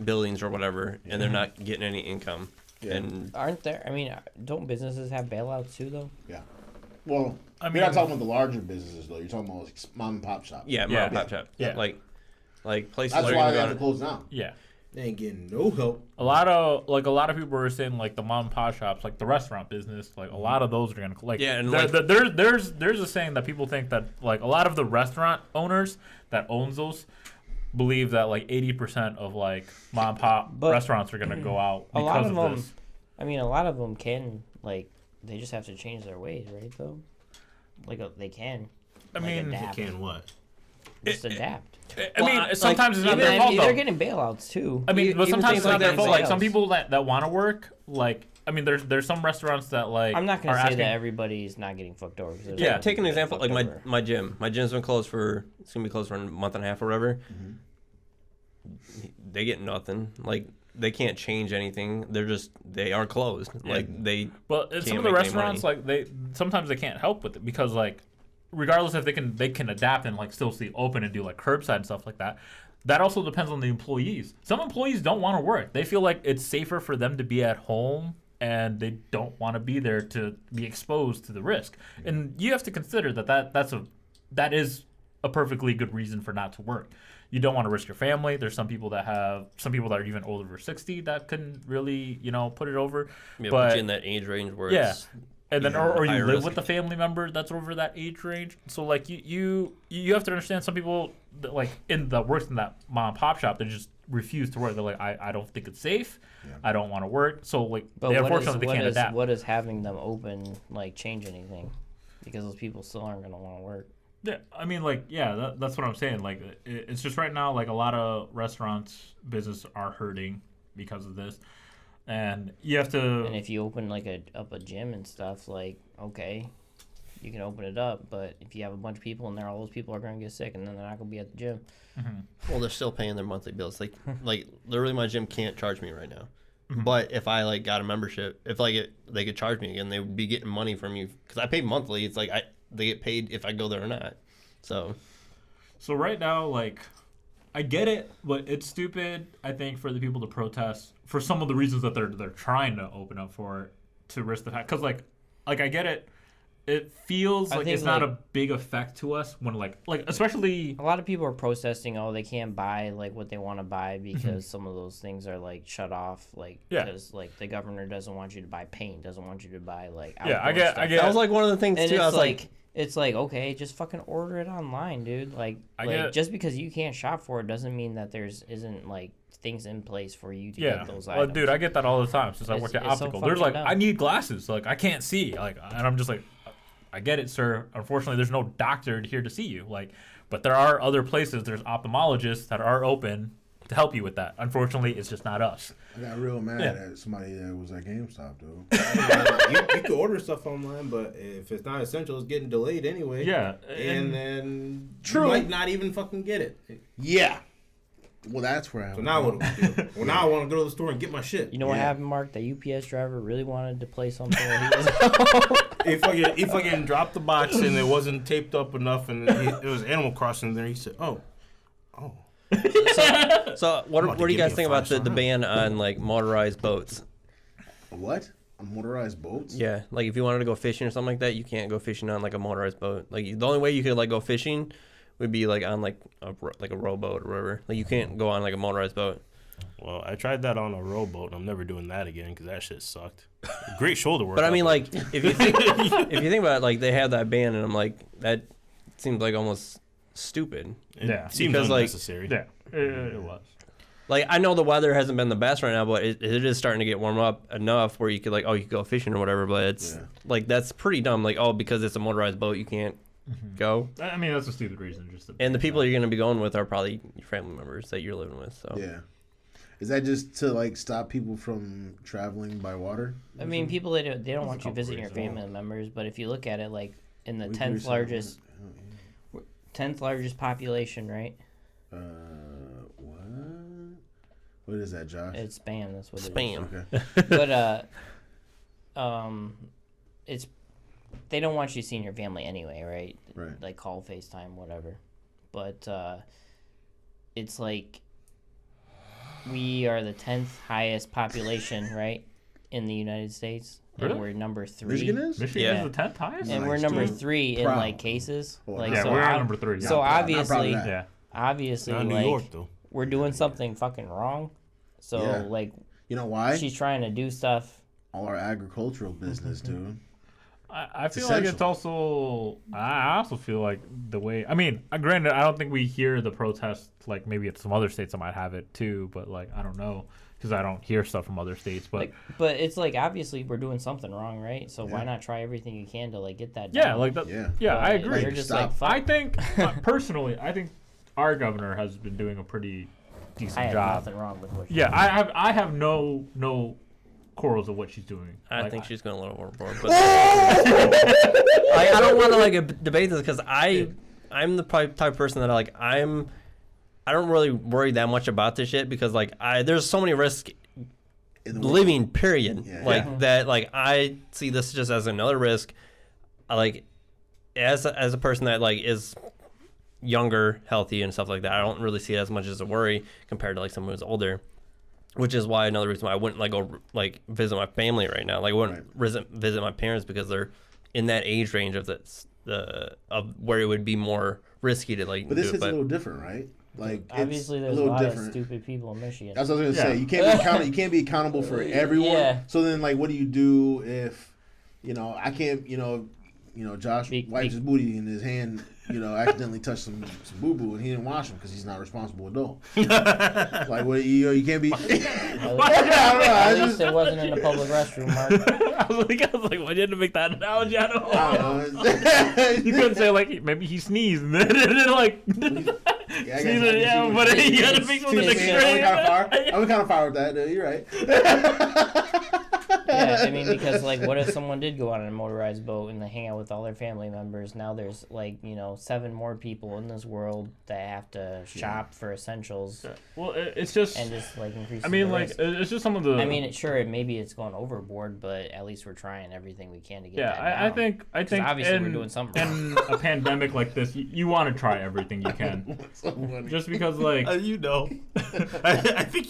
buildings or whatever, and they're not getting any income. And aren't there? I mean, don't businesses have bailouts too, though? Yeah. Well, I mean, you're not talking about the larger businesses though. You're talking about like mom and pop shops. Yeah, mom and pop shop. Yeah, like places. That's why they have to close down. Yeah. They ain't getting no help. A lot of people were saying like the mom and pop shops, like the restaurant business, like a lot of those are gonna like. Yeah, and there's a saying that people think that like a lot of the restaurant owners that owns those believe that like 80% of like mom and pop restaurants are gonna go out because a lot of them, this. I mean, a lot of them can like they just have to change their ways, right? Though, like they can. I mean, adapt. They can what? Just adapt. I mean, sometimes it's not their fault though. They're getting bailouts too. I mean, but sometimes it's not their fault. Like some bailouts. people that want to work, like I mean, there's some restaurants that like. I'm not gonna are say asking, that everybody's not getting fucked over. Yeah, take an example like my gym. My gym's been closed it's gonna be closed for a month and a half or whatever. They get nothing. Like they can't change anything. They are closed. Yeah. Like they. But some of the restaurants like sometimes they can't help with it because like. Regardless if they can adapt and like still stay open and do like curbside and stuff like that. That also depends on the employees. Some employees don't want to work. They feel like it's safer for them to be at home and they don't want to be there to be exposed to the risk. And you have to consider that is a perfectly good reason for not to work. You don't want to risk your family. There's some people that are even over 60 that couldn't really, put it over. Yeah, but put you in that age range where it's and then, or you live risk. with a family member that's over that age range. So, like, you have to understand some people, that, like, works in that mom and pop shop, they just refuse to work. They're like, I don't think it's safe. Yeah. I don't want to work. So, like, unfortunately, they can't adapt. What does having them open, like, change anything? Because those people still aren't going to want to work. Yeah, I mean, like, that's what I'm saying. Like, it's just right now, like, a lot of restaurants, business are hurting because of this. And you have to. And if you open like up a gym and stuff, like okay, you can open it up. But if you have a bunch of people in there, all those people are going to get sick, and then they're not going to be at the gym. Mm-hmm. Well, they're still paying their monthly bills. Like literally, my gym can't charge me right now. Mm-hmm. But if I like got a membership, if like they could charge me again, they would be getting money from you because I pay monthly. It's like they get paid if I go there or not. So right now, like. I get it, but it's stupid, I think, for the people to protest for some of the reasons that they're trying to open up for to risk the fact. Because, like I get it. It feels like it's not a big effect to us when, like especially... A lot of people are protesting, they can't buy, like, what they want to buy because some of those things are, like, shut off. Like, because, like, the governor doesn't want you to buy paint, doesn't want you to buy, like, outdoor stuff. I get that was, like, one of the things, and too. I was like... It's like, okay, just fucking order it online, dude. Like just because you can't shop for it doesn't mean that isn't like things in place for you to get those items. Well, dude, I get that all the time since I work at optical. There's like, I need glasses. Like, I can't see. Like, and I'm just like, I get it, sir. Unfortunately, there's no doctor here to see you. Like, but there are other places. There's ophthalmologists that are open to help you with that. Unfortunately, it's just not us. I got real mad at somebody that was at GameStop, though. you can order stuff online, but if it's not essential, it's getting delayed anyway. Yeah. And then you might not even fucking get it. Yeah. Well, that's where I am. So now what do we do? Well, now I want to go to the store and get my shit. You know what happened, Mark? The UPS driver really wanted to play something where he was... If I can drop the box and it wasn't taped up enough and it was Animal Crossing there, he said, oh. So what do you guys think about the ban on like motorized boats? What? On motorized boats? Yeah, like if you wanted to go fishing or something like that, you can't go fishing on like a motorized boat. Like the only way you could like go fishing would be like on like a rowboat or whatever. Like you can't go on like a motorized boat. Well, I tried that on a rowboat, and I'm never doing that again because that shit sucked. Great shoulder work. But I mean, like if you think about it, like they have that ban, and I'm like that seems like almost stupid. It seems unnecessary. Like, it was. Like I know the weather hasn't been the best right now, but it is starting to get warm up enough where you could like you could go fishing or whatever. But it's like that's pretty dumb. Like because it's a motorized boat, you can't go. I mean, that's a stupid reason. And the people you're going to be going with are probably your family members that you're living with. So yeah. Is that just to like stop people from traveling by water? I mean, people they don't want you visiting your family members, but if you look at it, like in the 10th largest population, right? What? What is that, Josh? It's spam. That's what it is. Spam. Okay. But it's they don't want you seeing your family anyway, right? Right. Like call, FaceTime, whatever. But it's like we are the 10th highest population, right, in the United States. Really? And we're number 3. Michigan is? Michigan Yeah. is the 10th highest? And we're number 3 in like cases. Well, Like yeah, so we're number 3. Yeah. So obviously, yeah. obviously, Not New like York though. we're doing something fucking wrong. So Yeah. like You know why? she's trying to do stuff. All our agricultural business, dude. I feel like it's also. I also feel like the way. I mean, granted, I don't think we hear the protests like maybe at some other states that might have it too, but like I don't know because I don't hear stuff from other states. But Like, but it's like obviously we're doing something wrong, right? So why not try everything you can to like get that yeah, done? like that. Yeah. Yeah, I But agree. You're just Stop. like, fuck. I think personally, I think our governor has been doing a pretty decent I have job. nothing wrong with what she Yeah, I have no quarrels of what she's doing. I Like, think she's going a little overboard. But I don't want to like debate this because I'm the type of person that I don't really worry that much about this shit because like there's so many risks In the world. living period Yeah. that like I see this just as another risk. Like as a person that like is younger, healthy and stuff like that, I don't really see it as much as a worry compared to like someone who's older. Which is why another reason why I wouldn't like go like visit my family right now. Like I wouldn't visit my parents because they're in that age range of of where it would be more risky to like. But this do it. is a little different, right? Like Obviously, it's there's a a little lot different. of stupid people in Michigan. That's what I was Yeah. gonna say. You can't be accountable for everyone. Yeah. So then, like, what do you do if, I can't, Josh wipes his booty in his hand, accidentally touched some boo boo and he didn't wash him because he's not a responsible adult. Like, what you can't be. At least it wasn't in the public restroom, Mark. I was like, why didn't you make that analogy? I don't know. I don't know. You couldn't say like maybe he sneezed and then like. Yeah, Yeah, but you gotta make something extreme. I'm kind of far with that. You're right. Yeah, I mean, because like, what if someone did go out on a motorized boat and they hang out with all their family members? Now there's like 7 more people in this world that have to shop for essentials Well, it's just. and just like increase. I mean, the like risk. it's just some of the. I mean, maybe it's going overboard, but at least we're trying everything we can to get that Yeah, I down. think obviously in, we're doing something in a pandemic like this, you want to try everything you can, just because like I think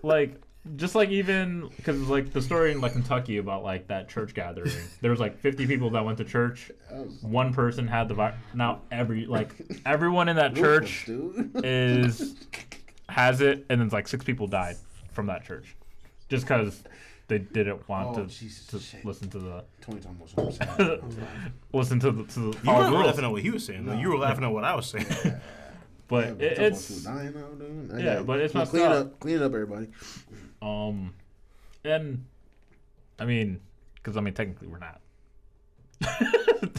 but just like even because like the story in like Kentucky about like that church gathering, there was like 50 people that went to church. One person had the virus. Now everyone in that church has it, and then like 6 people died from that church, just because they didn't want to listen to the 20 times you were laughing at what he was saying. No. You were laughing at what I was saying. But it's but it's not clean it up, everybody. And I mean, because technically we're not.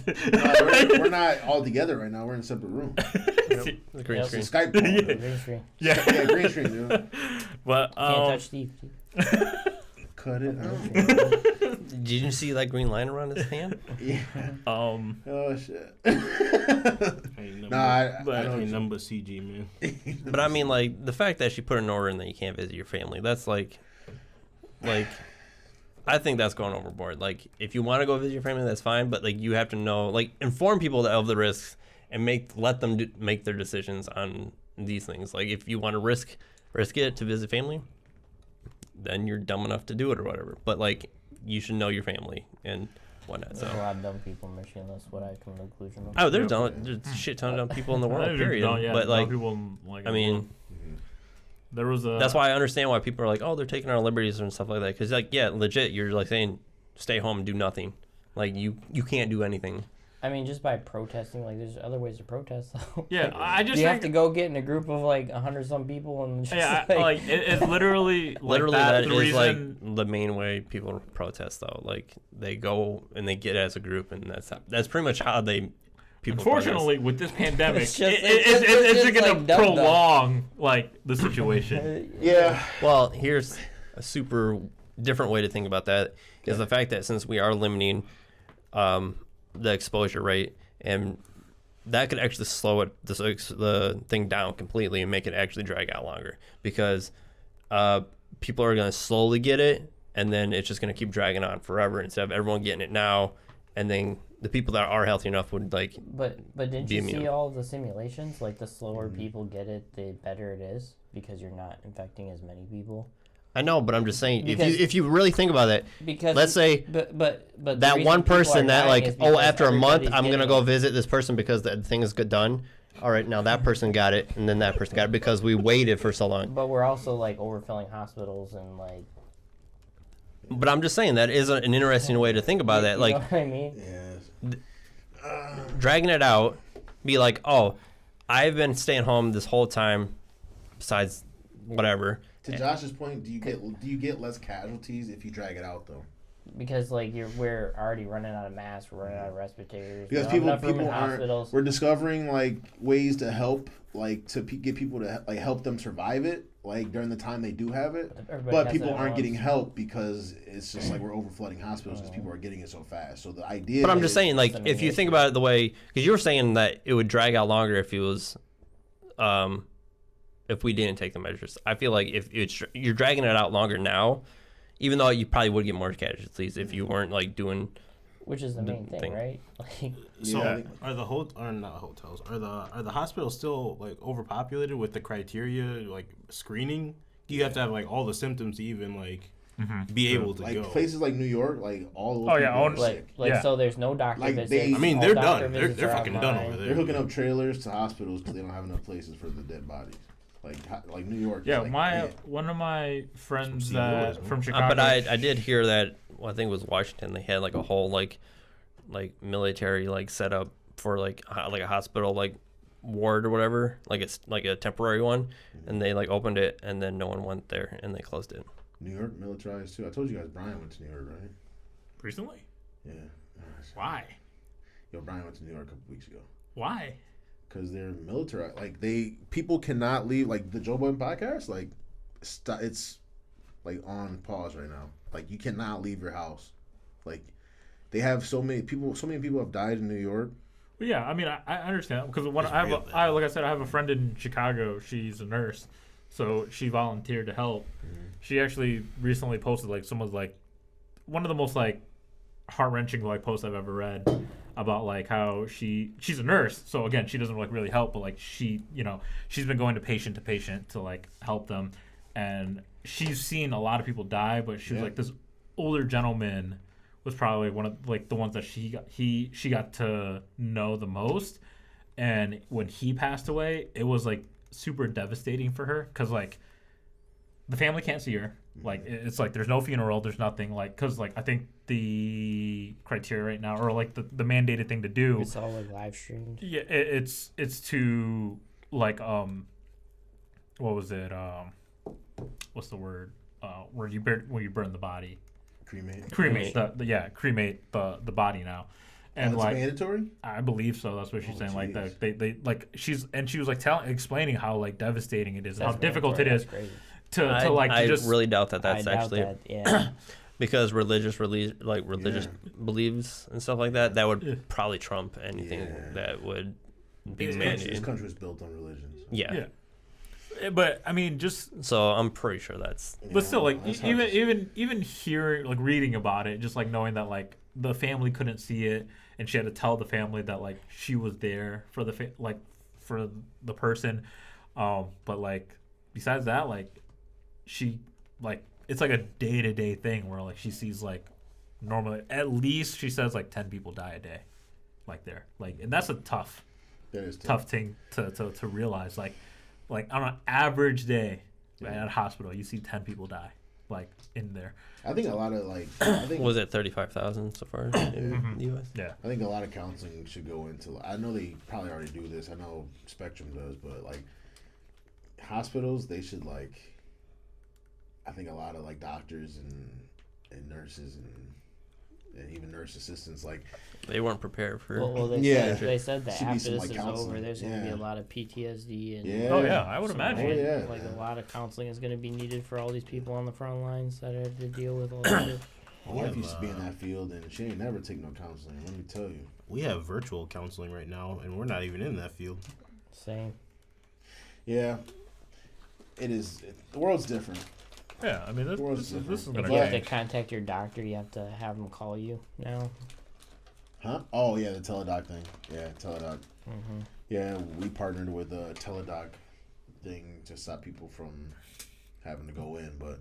We're not all together right now. We're in a separate room. The green Yep. screen. Skype call. Green screen. Yeah, green screen, dude. But Can't touch Steve. Cut it out. Did you see that green line around his hand? Yeah. Oh shit. I ain't nothing but CG, man. But I mean, like the fact that she put an order in that you can't visit your family. That's like, I think that's going overboard. Like, if you want to go visit your family, that's fine. But like, you have to know, like, inform people of the risks and let them make their decisions on these things. Like, if you want to risk it to visit family, then you're dumb enough to do it or whatever. But like, you should know your family and whatnot. So There's a lot of dumb people in Michigan. That's what I come to the conclusion of. oh, there's a shit ton of dumb people in the world. Period. But like, people like I mean. There was a. That's why I understand why people are like, oh, they're taking our liberties and stuff like that. Because, like, yeah, legit, you're like saying, stay home and do nothing. Like, you can't do anything. I mean, just by protesting, like, there's other ways to protest, though. Yeah, I just you think... have to go get in a group of, like, 100-some people and just, it's literally... Literally, that's that the is, reason... like, the main way people protest, though. Like, they go and they get as a group, and that's pretty much how people Unfortunately, protest. with this pandemic, It's it's going to like, dumb. prolong, like, the situation. Yeah. Well, here's a super different way to think about that, is the fact that since we are limiting the exposure rate, and that could actually slow the thing down completely and make it actually drag out longer, because people are going to slowly get it, and then it's just going to keep dragging on forever instead of everyone getting it now, and then the people that are healthy enough would like. But didn't you see all the simulations? Like, the slower people get it, the better it is, because you're not infecting as many people. I know, but I'm just saying, if you really think about it, because let's say but that one person that like, after a month I'm gonna go it. visit this person because the thing is done. All right, now that person got it, and then that person got it because we waited for so long. But we're also like overfilling hospitals and like. But I'm just saying that is an interesting way to think about that. Like, you know what I mean? Yes. Dragging it out, be like, oh, I've been staying home this whole time, besides whatever. To Josh's point, do you get less casualties if you drag it out though? Because like we're already running out of masks, we're running out of respirators. Because people aren't. We're discovering like ways to help, like to get people to like help them survive it, like during the time they do have it. But people aren't getting help because it's just like we're overflooding hospitals because people are getting it so fast. So the idea. But I'm just saying, like, if you think about it the way, because you were saying that it would drag out longer if it was, if we didn't take the measures. I feel like if you're dragging it out longer now, even though you probably would get more casualties if you weren't like doing. Which is the main thing, right? Like, so are the hospitals still like overpopulated with the criteria like screening? You have to have like all the symptoms to even like be able to like go. Places like New York, like all those people are sick. So there's no doctor like visits. I mean, they're done. They're fucking done over there. They're hooking up trailers to hospitals because they don't have enough places for the dead bodies. Like New York. Yeah, like, one of my friends from Chicago. But I did hear that. Well, I think it was Washington. They had like a whole like military like set up for like a hospital like ward or whatever. Like it's like a temporary one, and they like opened it, and then no one went there, and they closed it. New York militarized too. I told you guys Brian went to New York, right? Recently? Yeah. Why? Yo, Brian went to New York a couple weeks ago. Why? Because they're military. Like people cannot leave. Like the Joe Budden podcast, like it's like on pause right now. Like you cannot leave your house. Like they have so many people have died in New York. Well, yeah, I mean I understand because like I said, I have a friend in Chicago. She's a nurse, so she volunteered to help. Mm-hmm. She actually recently posted like someone's like one of the most like heart-wrenching like posts I've ever read about like how she's a nurse, so again she doesn't like really help, but like she's been going to patient to like help them, and she's seen a lot of people die, but she was like this older gentleman was probably one of like the ones that she got to know the most, and when he passed away it was like super devastating for her because like the family can't see her. Like it's like there's no funeral, there's nothing, like because like I think the criteria right now or like the mandated thing to do, it's all like live streamed. Yeah, it's to like what was it what's the word where you burn the body? Cremate the body now. And like mandatory? I believe so. That's what she's saying. Like that they like she was like explaining how like devastating it is, and how difficult it is. I really doubt that's actually yeah. because religious beliefs and stuff like that would probably trump anything that would be mandated. This country is built on religion. So. Yeah. But I mean, just so I'm pretty sure that's. But still, like even hearing like reading about it, just like knowing that like the family couldn't see it, and she had to tell the family that like she was there for the for the person, but like besides that, like. She like it's like a day-to-day thing where like she sees like normally at least she says like 10 people die a day like there, like, and that's a tough thing to realize, like on an average day at a hospital you see 10 people die. like in there. I think a lot of Was it 35,000 so far in the U.S.? Yeah. I think a lot of counseling should go into. I know they probably already do this. I know Spectrum does, but like hospitals, they should like. I think a lot of like doctors and nurses and even nurse assistants like They weren't prepared for. Well, they said that Should be after some, this like, is counseling. over, there's going to be Yeah. a lot of PTSD and Yeah. Oh yeah, I would some imagine. more- yeah. like a lot of counseling is going to be needed for all these people on the front lines that have to deal with all that shit. my wife used to be in that field and she ain't never take no counseling. Let me tell you. We have virtual counseling right now, and we're not even in that field. Same. Yeah, it is. The world's different. Yeah, I mean this is If gonna you have to change. contact your doctor, you have to have them call you now. Huh? Oh yeah, the teledoc thing. Yeah, teledoc. Mm-hmm. Yeah, we partnered with a teledoc thing to stop people from having to go in, but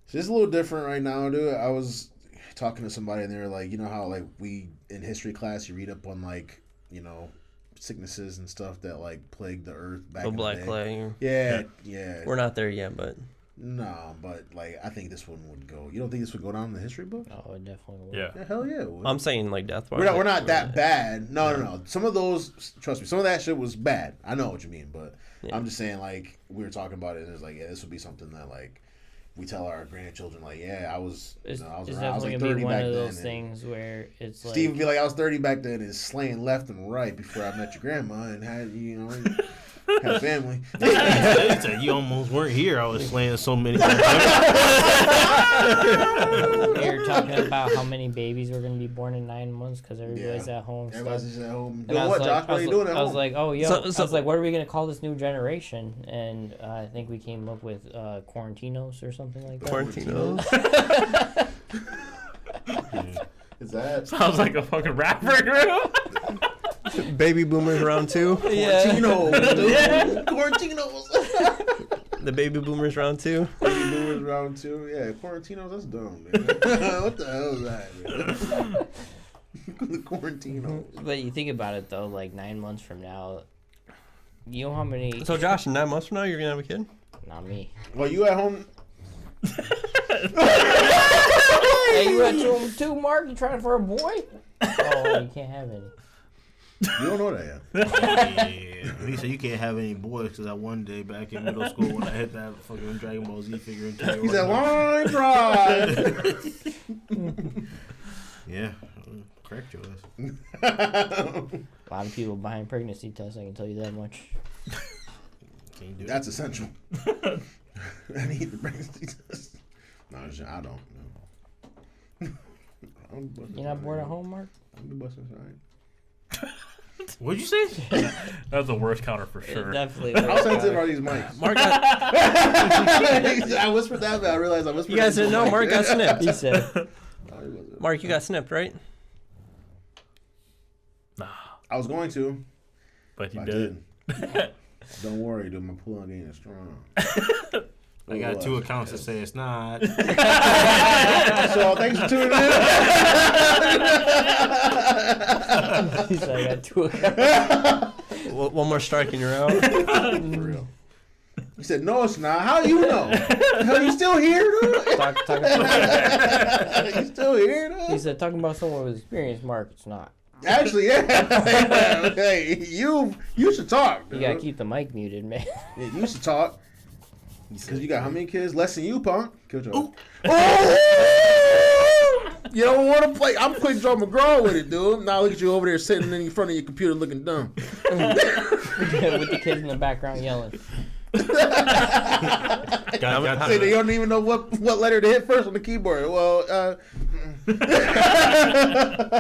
it's just a little different right now, dude. I was talking to somebody and they were like, you know how like we in history class you read up on like, you know, sicknesses and stuff that like plagued the earth back The in Black the day. Plague. Yeah. We're not there yet, but No, but like I think this one would go. You don't think this would go down in the history book? Oh, it definitely will. Yeah. Yeah, hell yeah. It would. I'm saying like death. We're not that bad. No. Some of those, trust me, some of that shit was bad. I know what you mean, but Yeah. I'm just saying, like, we were talking about it, and it's like, yeah, this would be something that, like, we tell our grandchildren, like, yeah, I was It's around. I was definitely like going 30 to be one back of then. those and things where it's like... Steve would be like, I was 30 back then and slaying left and right before I met your grandma and had, you know, had a family. He said, you almost weren't here. I was slaying so many. They were talking about how many babies were going to be born in 9 months because everybody's at home. and Everybody's stuff. just at home. And I Doing was what, like- Josh? What are you doing at I was home? like, oh, yo. So- I was like, what are we going to call this new generation? And I think we came up with Quarantinos or something like that. Quarantinos. Is that? Sounds like a fucking rapper group. Baby boomers round 2. Quarantinos, dude. Quarantinos. The baby boomers round 2. Baby boomers round 2. Yeah, Quarantinos, that's dumb, man. What the hell is that, man? The Quarantinos. But you think about it, though, like 9 months from now, you know how many... So Josh, in 9 months from now, you're gonna have a kid. Not me. Well, you at home? Hey, you at home too, Mark? You trying for a boy? Oh, you can't have any. You don't know that yet. Yeah. He said you can't have any boys because that one day back in middle school when I hit that fucking Dragon Ball Z figure and He said, line drive. yeah, correct your ass. A lot of people buying pregnancy tests, I can tell you that much. Can't do That's essential. I need the pregnancy test. No, I don't. No. You're not bored at home, Mark? I'm the bus inside. What'd you say? That's the worst counter for sure. Definitely. How sensitive are these mics? Mark got, I whispered that, but I realized I whispered. you guys didn't know Mark got snipped. He said, Mark, you got snipped, right? I was going to. But he I did. didn't. Don't worry, dude. My pull-on game is strong. I got 2 accounts that say it's not. So thanks for tuning in. he said, I got 2 accounts. One more strike and you're out. For real. He said, "No, it's not." How you know? Hell, you still here, dude? Talking about, You still here, he dude? said, talking about someone with experience, Mark, it's not. Actually, yeah. Hey, you should talk. You Dude. gotta keep the mic muted, man. Yeah, you should talk. Because you got how many kids? Less than you, punk. Kill Joe. Oh! You don't want to play. I'm putting Joe McGraw with it, dude. Now look at you over there sitting in front of your computer looking dumb. With the kids in the background yelling. Say they don't even know what letter to hit first on the keyboard. Well,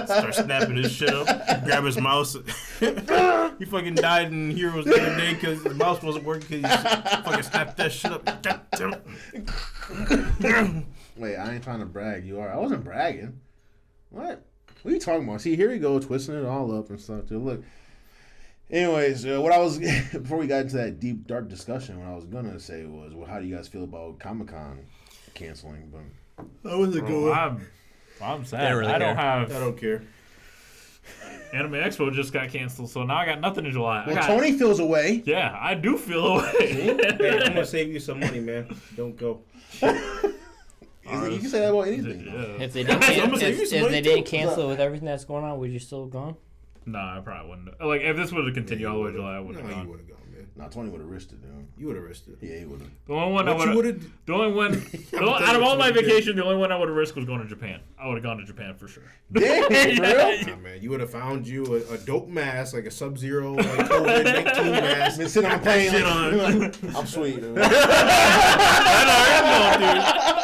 Start snapping his shit up. Grab his mouse. He fucking died in Heroes the other day because his mouse wasn't working because he fucking snapped that shit up. wait, I ain't trying to brag. You are. I wasn't bragging. What? What are you talking about? See, here we go, twisting it all up and stuff. Dude, look. Anyways, what I was before we got into that deep, dark discussion, what I was gonna say was, well, how do you guys feel about Comic-Con canceling? But That was a Bro, I'm sad. Didn't really I don't care. have. I don't care. Anime Expo just got canceled, so now I got nothing in July. Well, Tony feels away. Yeah, I do feel away. Hey, I'm gonna save you some money, man. Don't go. You can say that about anything. Yeah. If they didn't cancel it with everything that's going on, would you still have gone? Nah, I probably wouldn't. Like, if this would have continued all the way to July, I wouldn't have You gone. would have gone, man. Nah, Tony would have risked it, dude. You would have risked it. Yeah, he would have. The only one What you would have? the only one, out of all my vacation, the only one I would have risked was going to Japan. I would have gone to Japan for sure. Damn, for real? Nah, man, you would have found you a dope mask, like a Sub-Zero, like COVID-19 mask. Been sitting on a plane. Shit Like, on. I'm sweet, dude.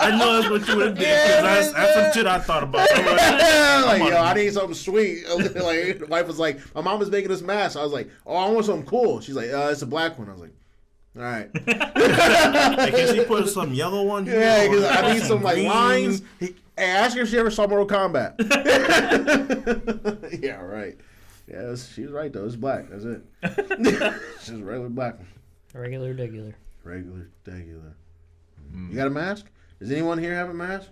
I know that's what you would have did, because that's some shit I thought about. Like, yo, I need something sweet. Like, the wife was like, my mom was making this mask. I was like, oh, I want something cool. She's like, it's a black one. I was like, all right. Like, can she put some yellow one here? Yeah, because or I need some like green? lines. Hey, ask her if she ever saw Mortal Kombat. Yeah, right. Yeah, she was right though. It's black. That's it. She's a regular black one. Regular, degular. Regular. You got a mask? Does anyone here have a mask?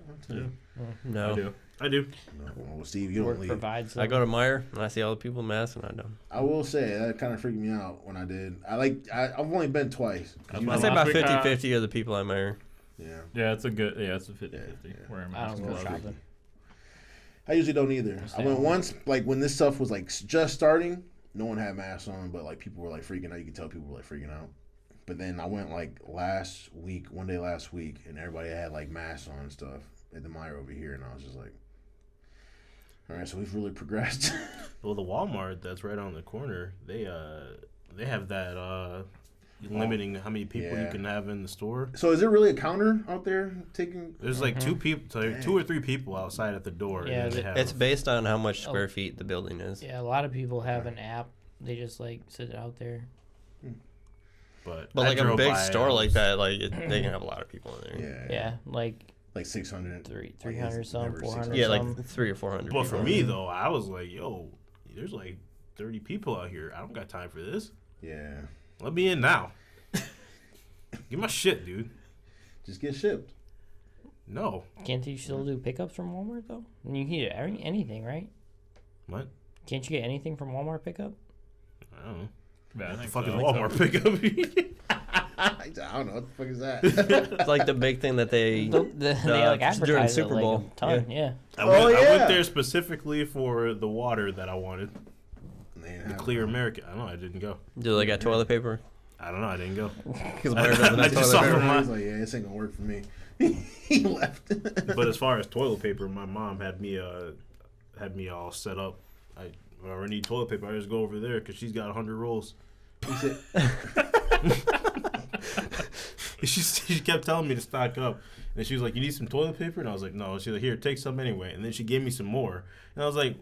No. I do. No. Well, Steve, you Work don't leave. provides. I go to Meijer and I see all the people in masks and I don't. I will say that kind of freaked me out when I did. I've only been twice. That's You my know, I say about last week, 50-50 of the people at Meijer. yeah. Yeah, it's a 50-50. Yeah. Wearing I masks. don't go is shopping. I usually don't either. Stay I went home. once, like when this stuff was like just starting. No one had masks on, but like people were like freaking out. You could tell people were like freaking out. But then I went like one day last week, and everybody had like masks on and stuff at the Meijer over here, and I was just like, all right, so we've really progressed. Well, the Walmart that's right on the corner, they have that limiting how many people you Yeah. can have in the store. So is it really a counter out there taking? There's like two or three people outside at the door. Yeah, and then they have, It's based on how much square feet the building is. Yeah, a lot of people have an app. They just like sit it out there. but But I like a drove big by, store I like was- that, like they can have a lot of people in there. Yeah. Yeah, like Like 600. 300 some, never 400 Yeah, some. like 300 or 400. But for people. me though, I was like, yo, there's like 30 people out here. I don't got time for this. Yeah. Let me in now. Get my shit, dude. Just get shipped. No. Can't you still do pickups from Walmart though? And you can get anything, right? What? Can't you get anything from Walmart pickup? I don't know. Yeah, I The think fucking so. Walmart pickup. I don't know what the fuck is that. It's like the big thing that they They like during advertise Super it like Bowl. a ton. Yeah. I Oh, went yeah. there specifically for the water that I wanted. Man, The Clear America. I don't know. I didn't go. Do they got toilet paper? I don't know. I didn't go. Because Meijer doesn't I have just toilet saw paper. from He's like, yeah, this ain't gonna work for me. He left. But as far as toilet paper, my mom had me all set up. I need toilet paper. I just go over there because she's got 100 rolls. He said, She kept telling me to stock up, and she was like, "You need some toilet paper?" And I was like, "No." She's like, "Here, take some anyway." And then she gave me some more, and I was like,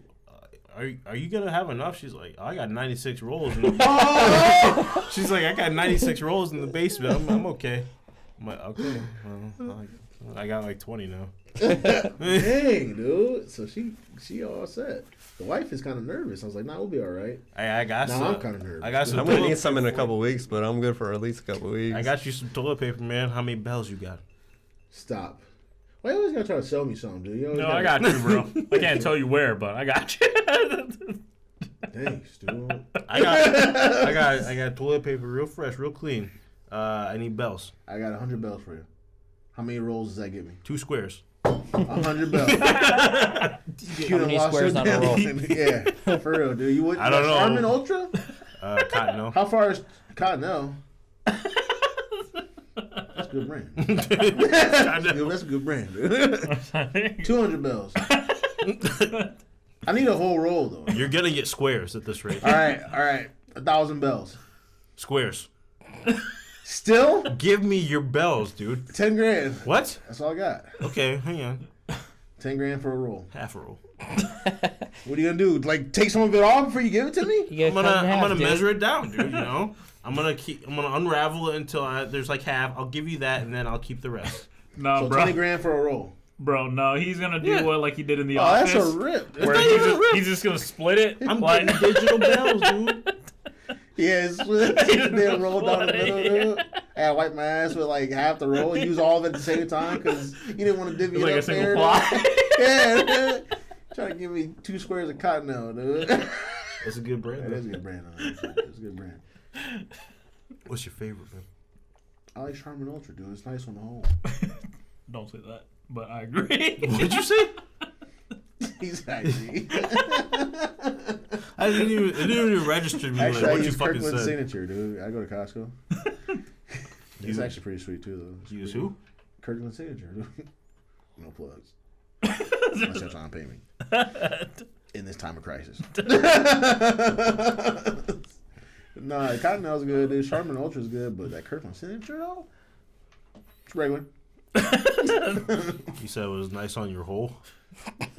"Are you gonna have enough?" She's like, "Oh, I got 96 rolls." She's like, "I got 96 rolls in the basement. I'm okay." I'm like, "Okay, well, I got like 20 now." dang, dude. So she all set. The wife is kind of nervous. I was like, nah, we'll be all right. I got Now some. I'm kind of nervous. I got some. I'm gonna toilet need some in a paper. couple weeks, but I'm good for at least a couple weeks. I got you some toilet paper, man. How many bells you got? Stop. Why you always gotta try to sell me something, dude? You always No, I got you, bro. I can't tell you where, but I got you. Thanks, dude. I got toilet paper, real fresh, real clean. I need bells. I got 100 bells for you. How many rolls does that get me? 2 squares. 100 bells. How many squares on a roll? Yeah, for real, dude. You would. I don't know. Charmin Ultra? Cottonelle. How far is Cottonelle? That's a good brand. That's a good brand, dude. 200 bells. I need a whole roll though. You're gonna get squares at this rate. All right. 1,000 bells. Squares. Still? Give me your bells, dude. 10 grand. What? That's all I got. Okay, hang on. 10 grand for a roll. Half a roll. What are you gonna do? Like take some of it off before you give it to me? You I'm get cut in half, gonna dude. measure it down, dude. You know, I'm gonna unravel it until there's like half. I'll give you that, and then I'll keep the rest. No, So bro. 20 grand for a roll. Bro, no, he's gonna do Yeah. what like he did in the Oh, office. that's a rip. where not even a rip. he's just gonna split it. I'm like, getting digital bells, dude. Yeah, then roll down the middle, dude. I wipe my ass with like half the roll and use all of it at the same time because you didn't want to divvy It's it like a up single there. ply. Yeah. Trying to give me 2 squares of Cottonelle, dude. That's a good brand. That is a good brand. It's a good brand. What's your favorite, man? I like Charmin Ultra, dude. It's nice on the whole. Don't say that, but I agree. What'd you say? Exactly. It didn't even register to me. Actually, Like, I what you use fucking Kirkland's said. signature, dude. I go to Costco. It's You- actually pretty sweet too, though. It's You use pretty- who? Kirkland's signature, dude. No plugs. Unless you're trying to pay me. In this time of crisis. Nah, Cottonelle's good, dude. Charmin Ultra's good, but that Kirkland signature, though, it's regular. You said it was nice on your hole.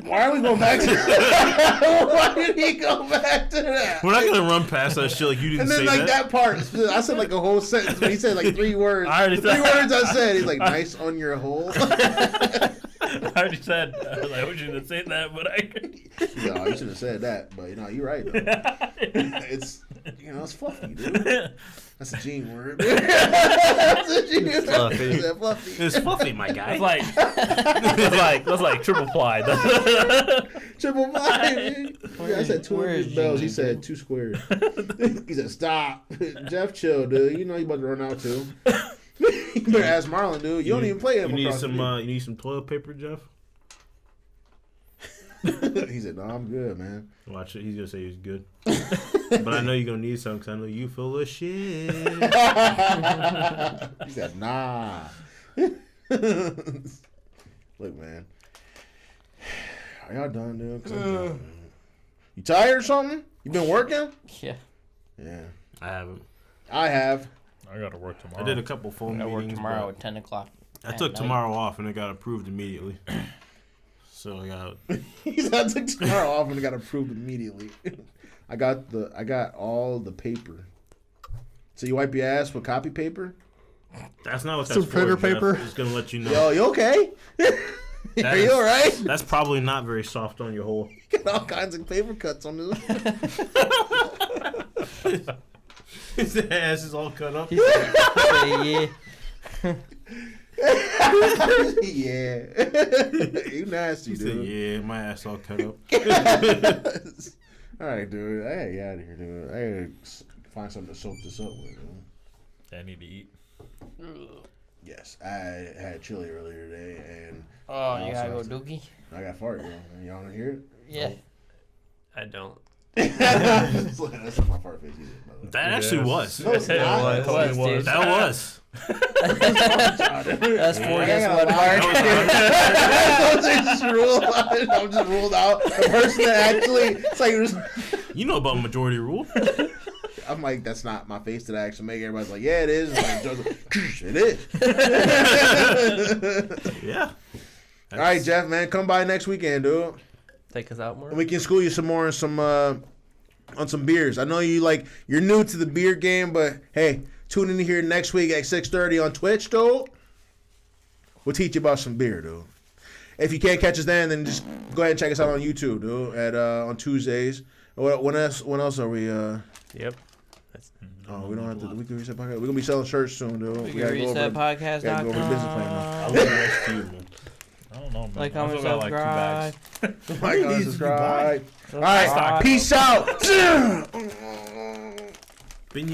Why are we going back to that? Why did he go back to that? We're not gonna run past that shit like you didn't And then say like that. that part, I said like a whole sentence, but he said like 3 words. I already The 3 said- words I said. He's like, nice on your hole. I already said I wish you didn't say that, but I. No, you should have said that. But you're right though. It's it's fluffy, dude. That's a gene word. That's a gene word. Fluffy. Is that fluffy? It's fluffy, my guy. That's like triple ply. Triple ply, dude. Yeah, I said 2 Where is bells. He Gene, said 2 squares. He said, stop. Jeff, chill, dude. You know you about to run out too. You better ask Marlon, dude. You don't even play him. You need across the some. league. You need some toilet paper, Jeff. He said, no, I'm good, man. Watch it. He's gonna say he's good. But I know you're gonna need some because I know you full of shit. He said, nah. Look, man. Are y'all done, dude? 'Cause I'm done, man. You tired or something? You been working? Yeah. Yeah. I haven't. I have. I gotta work tomorrow. I did a couple phone I work meetings. tomorrow but at 10 o'clock. I at took night. tomorrow off and it got approved immediately. So I got. He said, I took tomorrow off and it got approved immediately. I got all the paper. So you wipe your ass with copy paper? That's not what Some that's printer for, Jeff. paper? Just gonna let you know. Yo, you okay? Are you all right? That's probably not very soft on your hole. Got all kinds of paper cuts on this. His ass is all cut up. Yeah. Yeah. You nasty, He said, dude. "Yeah, my ass all cut up." All right, dude. I gotta get out of here, dude. I gotta find something to soak this up with. Dude. I need to eat. Yes, I had chili earlier today, and Oh, you gotta go Also- dookie? I got fart, yo. Y'all wanna hear it? Yeah. I don't. That's not my fart face either, by the way. That actually was. No, it's not. It was, dude. That was. That's 4 I guess gotta what, lie. Mark? I'm just ruled out. The person that actually, it's like, You know about majority rule. I'm like, that's not my face that I actually make. Everybody's like, yeah, it is. It's like, Joe's like, it is. Yeah. All right, Jeff, man, come by next weekend, dude. Take us out more. And we can school you some more on some beers. I know you're new to the beer game, but hey, tune in here next week at 6:30 on Twitch, dude. We'll teach you about some beer, dude. If you can't catch us then just go ahead and check us out on YouTube, dude. At on Tuesdays. When else are we? Yep. Oh, we don't have to. We can reset podcast. We're gonna be selling shirts soon, dude. We gotta can go reset over- gotta go over the business plan now. I'll leave the rest to you, man. I don't know, man. Like, I comment, still got like 2 bags. subscribe. Like, needs to be subscribe. All Subscribe. right, peace out. Been